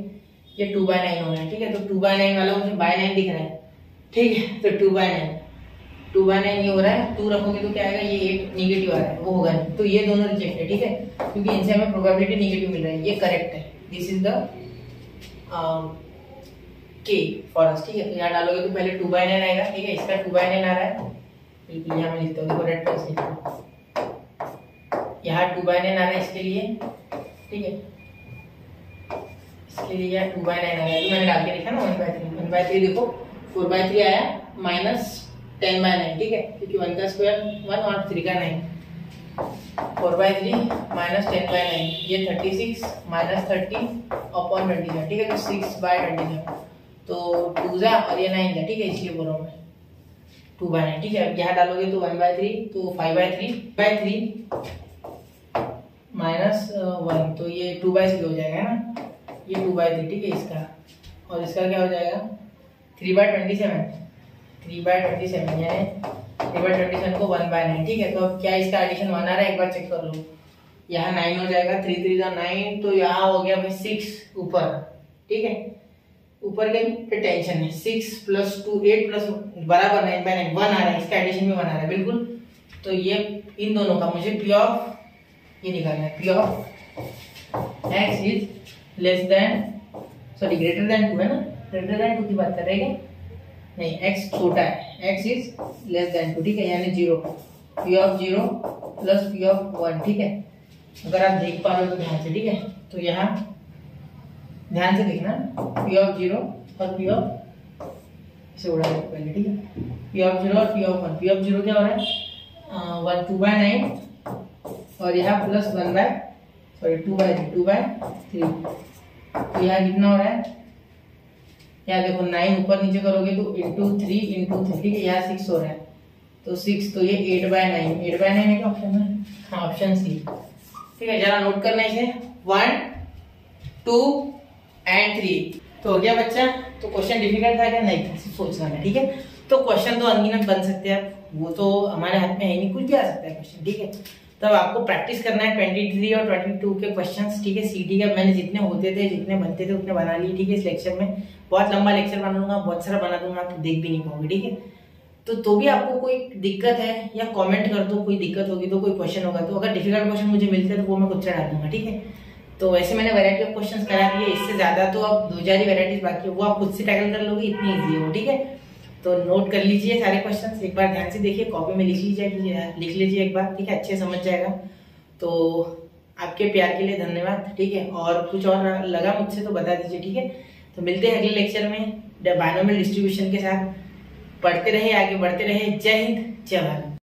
ये 2/9 हो रहा है, ठीक है। तो 2/9 वाला मुझे बाय 9 दिख रहा है, ठीक है। तो 2/9 ये हो रहा है, 2 रखोगे तो क्या आएगा, ये 8 निगेटिव आ रहा है, वो होगा नहीं। तो ये दोनों रिजेक्ट है, ठीक है, क्योंकि इनसे हमें प्रोबेबिलिटी निगेटिव मिल रहा है, ये करेक्ट है। This is the k for us, ठीक है। तो यहाँ डालोगे तो पहले 2/9 आएगा, ठीक है। इसका 2/9 आ रहा है, बिल्कुल यहाँ मैं लिखता हूँ, देखो रेड पेन से यहाँ 2/9 आ रहा है इसके लिए, ठीक है। इसके लिए यहाँ 2/9 आ रहा है, मैंने डाल के लिखा ना 1/3 देखो 4/3 आया -10/9, ठीक है, क्योंकि 1 का स्क्वायर 1 और 3 का 9, 4/3 - 10/9, ये 36 - 30 अपॉन 27, ठीक है। तो 6/27, तो 2 जा और ये 9 जा, ठीक है, इसलिए बोल रहा हूँ मैं 2/9, ठीक है। अब यहाँ डालोगे तो 1/3, तो 5/3 -1, तो ये 2/6 हो जाएगा ना, ये 2/3, ठीक है इसका। और इसका क्या हो जाएगा 3/27 यानी 3/27 को 1/9, ठीक है। तो अब क्या इसका एडिशन 1 आ रहा है, एक बार चेक कर लो। यहाँ 9 हो जाएगा, 3 3 9, तो यहाँ हो गया भाई 6 ऊपर, ठीक है। ऊपर गई फिर टेंशन है, 6 + 2 8 + बराबर 9/9, 1 आ रहा है, इसका एडिशन भी 1 आ रहा है, बिल्कुल। तो ये इन दोनों का मुझे P ऑफ ये निकालना है, P of x is less than greater than 2 है ना, ग्रेटर देन 2 की बात कर रहे हैं नहीं, x छोटा है, x इज लेस देन 2, ठीक है, यानी 0, P ऑफ 0 + P ऑफ 1, ठीक है। अगर आप देख पा रहे हो तो ध्यान से, ठीक है। तो यहाँ ध्यान से देखना, P ऑफ 0 और P ऑफ, इसे उड़ा दो पहले, ठीक है। P ऑफ 0 और P ऑफ 1, P ऑफ 0 क्या हो रहा है 2/9 और यहाँ +1/, 2/3, तो यहाँ कितना हो रहा है, यहाँ देखो 9 ऊपर नीचे करोगे तो × 3 × 3, ठीक है, यहाँ 6 हो रहा है, तो 6, तो ये 8/9, 8/9 है क्या ऑप्शन में, हाँ ऑप्शन सी, ठीक है। जरा नोट करना इसे, 1 2 और 3, तो हो गया बच्चा। तो क्वेश्चन डिफिकल्ट था क्या, नहीं था, सिर्फ सोचना है, ठीक है। तो क्वेश्चन तो अनगिनत बन सकते हैं, वो तो हमारे हाथ में है नहीं, कुछ भी आ सकता है क्वेश्चन, ठीक है। तब आपको प्रैक्टिस करना है 23 और 22 के क्वेश्चंस, ठीक है। सीटी के मैंने जितने होते थे, जितने बनते थे उतने बना लिए, ठीक है। इस लेक्चर में बहुत लंबा लेक्चर बना दूंगा, बहुत सारा बना दूंगा, आप देख भी नहीं पाओगे, ठीक है। तो भी आपको कोई दिक्कत है या कमेंट कर दो, कोई दिक्कत होगी तो, कोई क्वेश्चन होगा तो, अगर डिफिकल्ट क्वेश्चन मुझे मिलते हैं तो वो मैं खुद से डाल दूंगा, ठीक है। तो वैसे मैंने वैरायटी ऑफ क्वेश्चंस करा दिए, इससे ज्यादा तो अब 2 4 वैरायटीज बाकी है, वो आप खुद से टैकल कर लोगे, इतनी इजी है वो। ठीक है, तो नोट कर लीजिए सारे क्वेश्चंस, एक बार ध्यान से देखिए, कॉपी में लिख लीजिए एक बार। ठीक है, अच्छे समझ जाएगा। तो आपके प्यार के लिए धन्यवाद। ठीक है, और कुछ और लगा मुझसे तो बता दीजिए। ठीक है, तो मिलते हैं अगले लेक्चर में बायनोमियल डिस्ट्रीब्यूशन के साथ। पढ़ते रहे, आगे बढ़ते रहे। जय हिंद, जय भारत।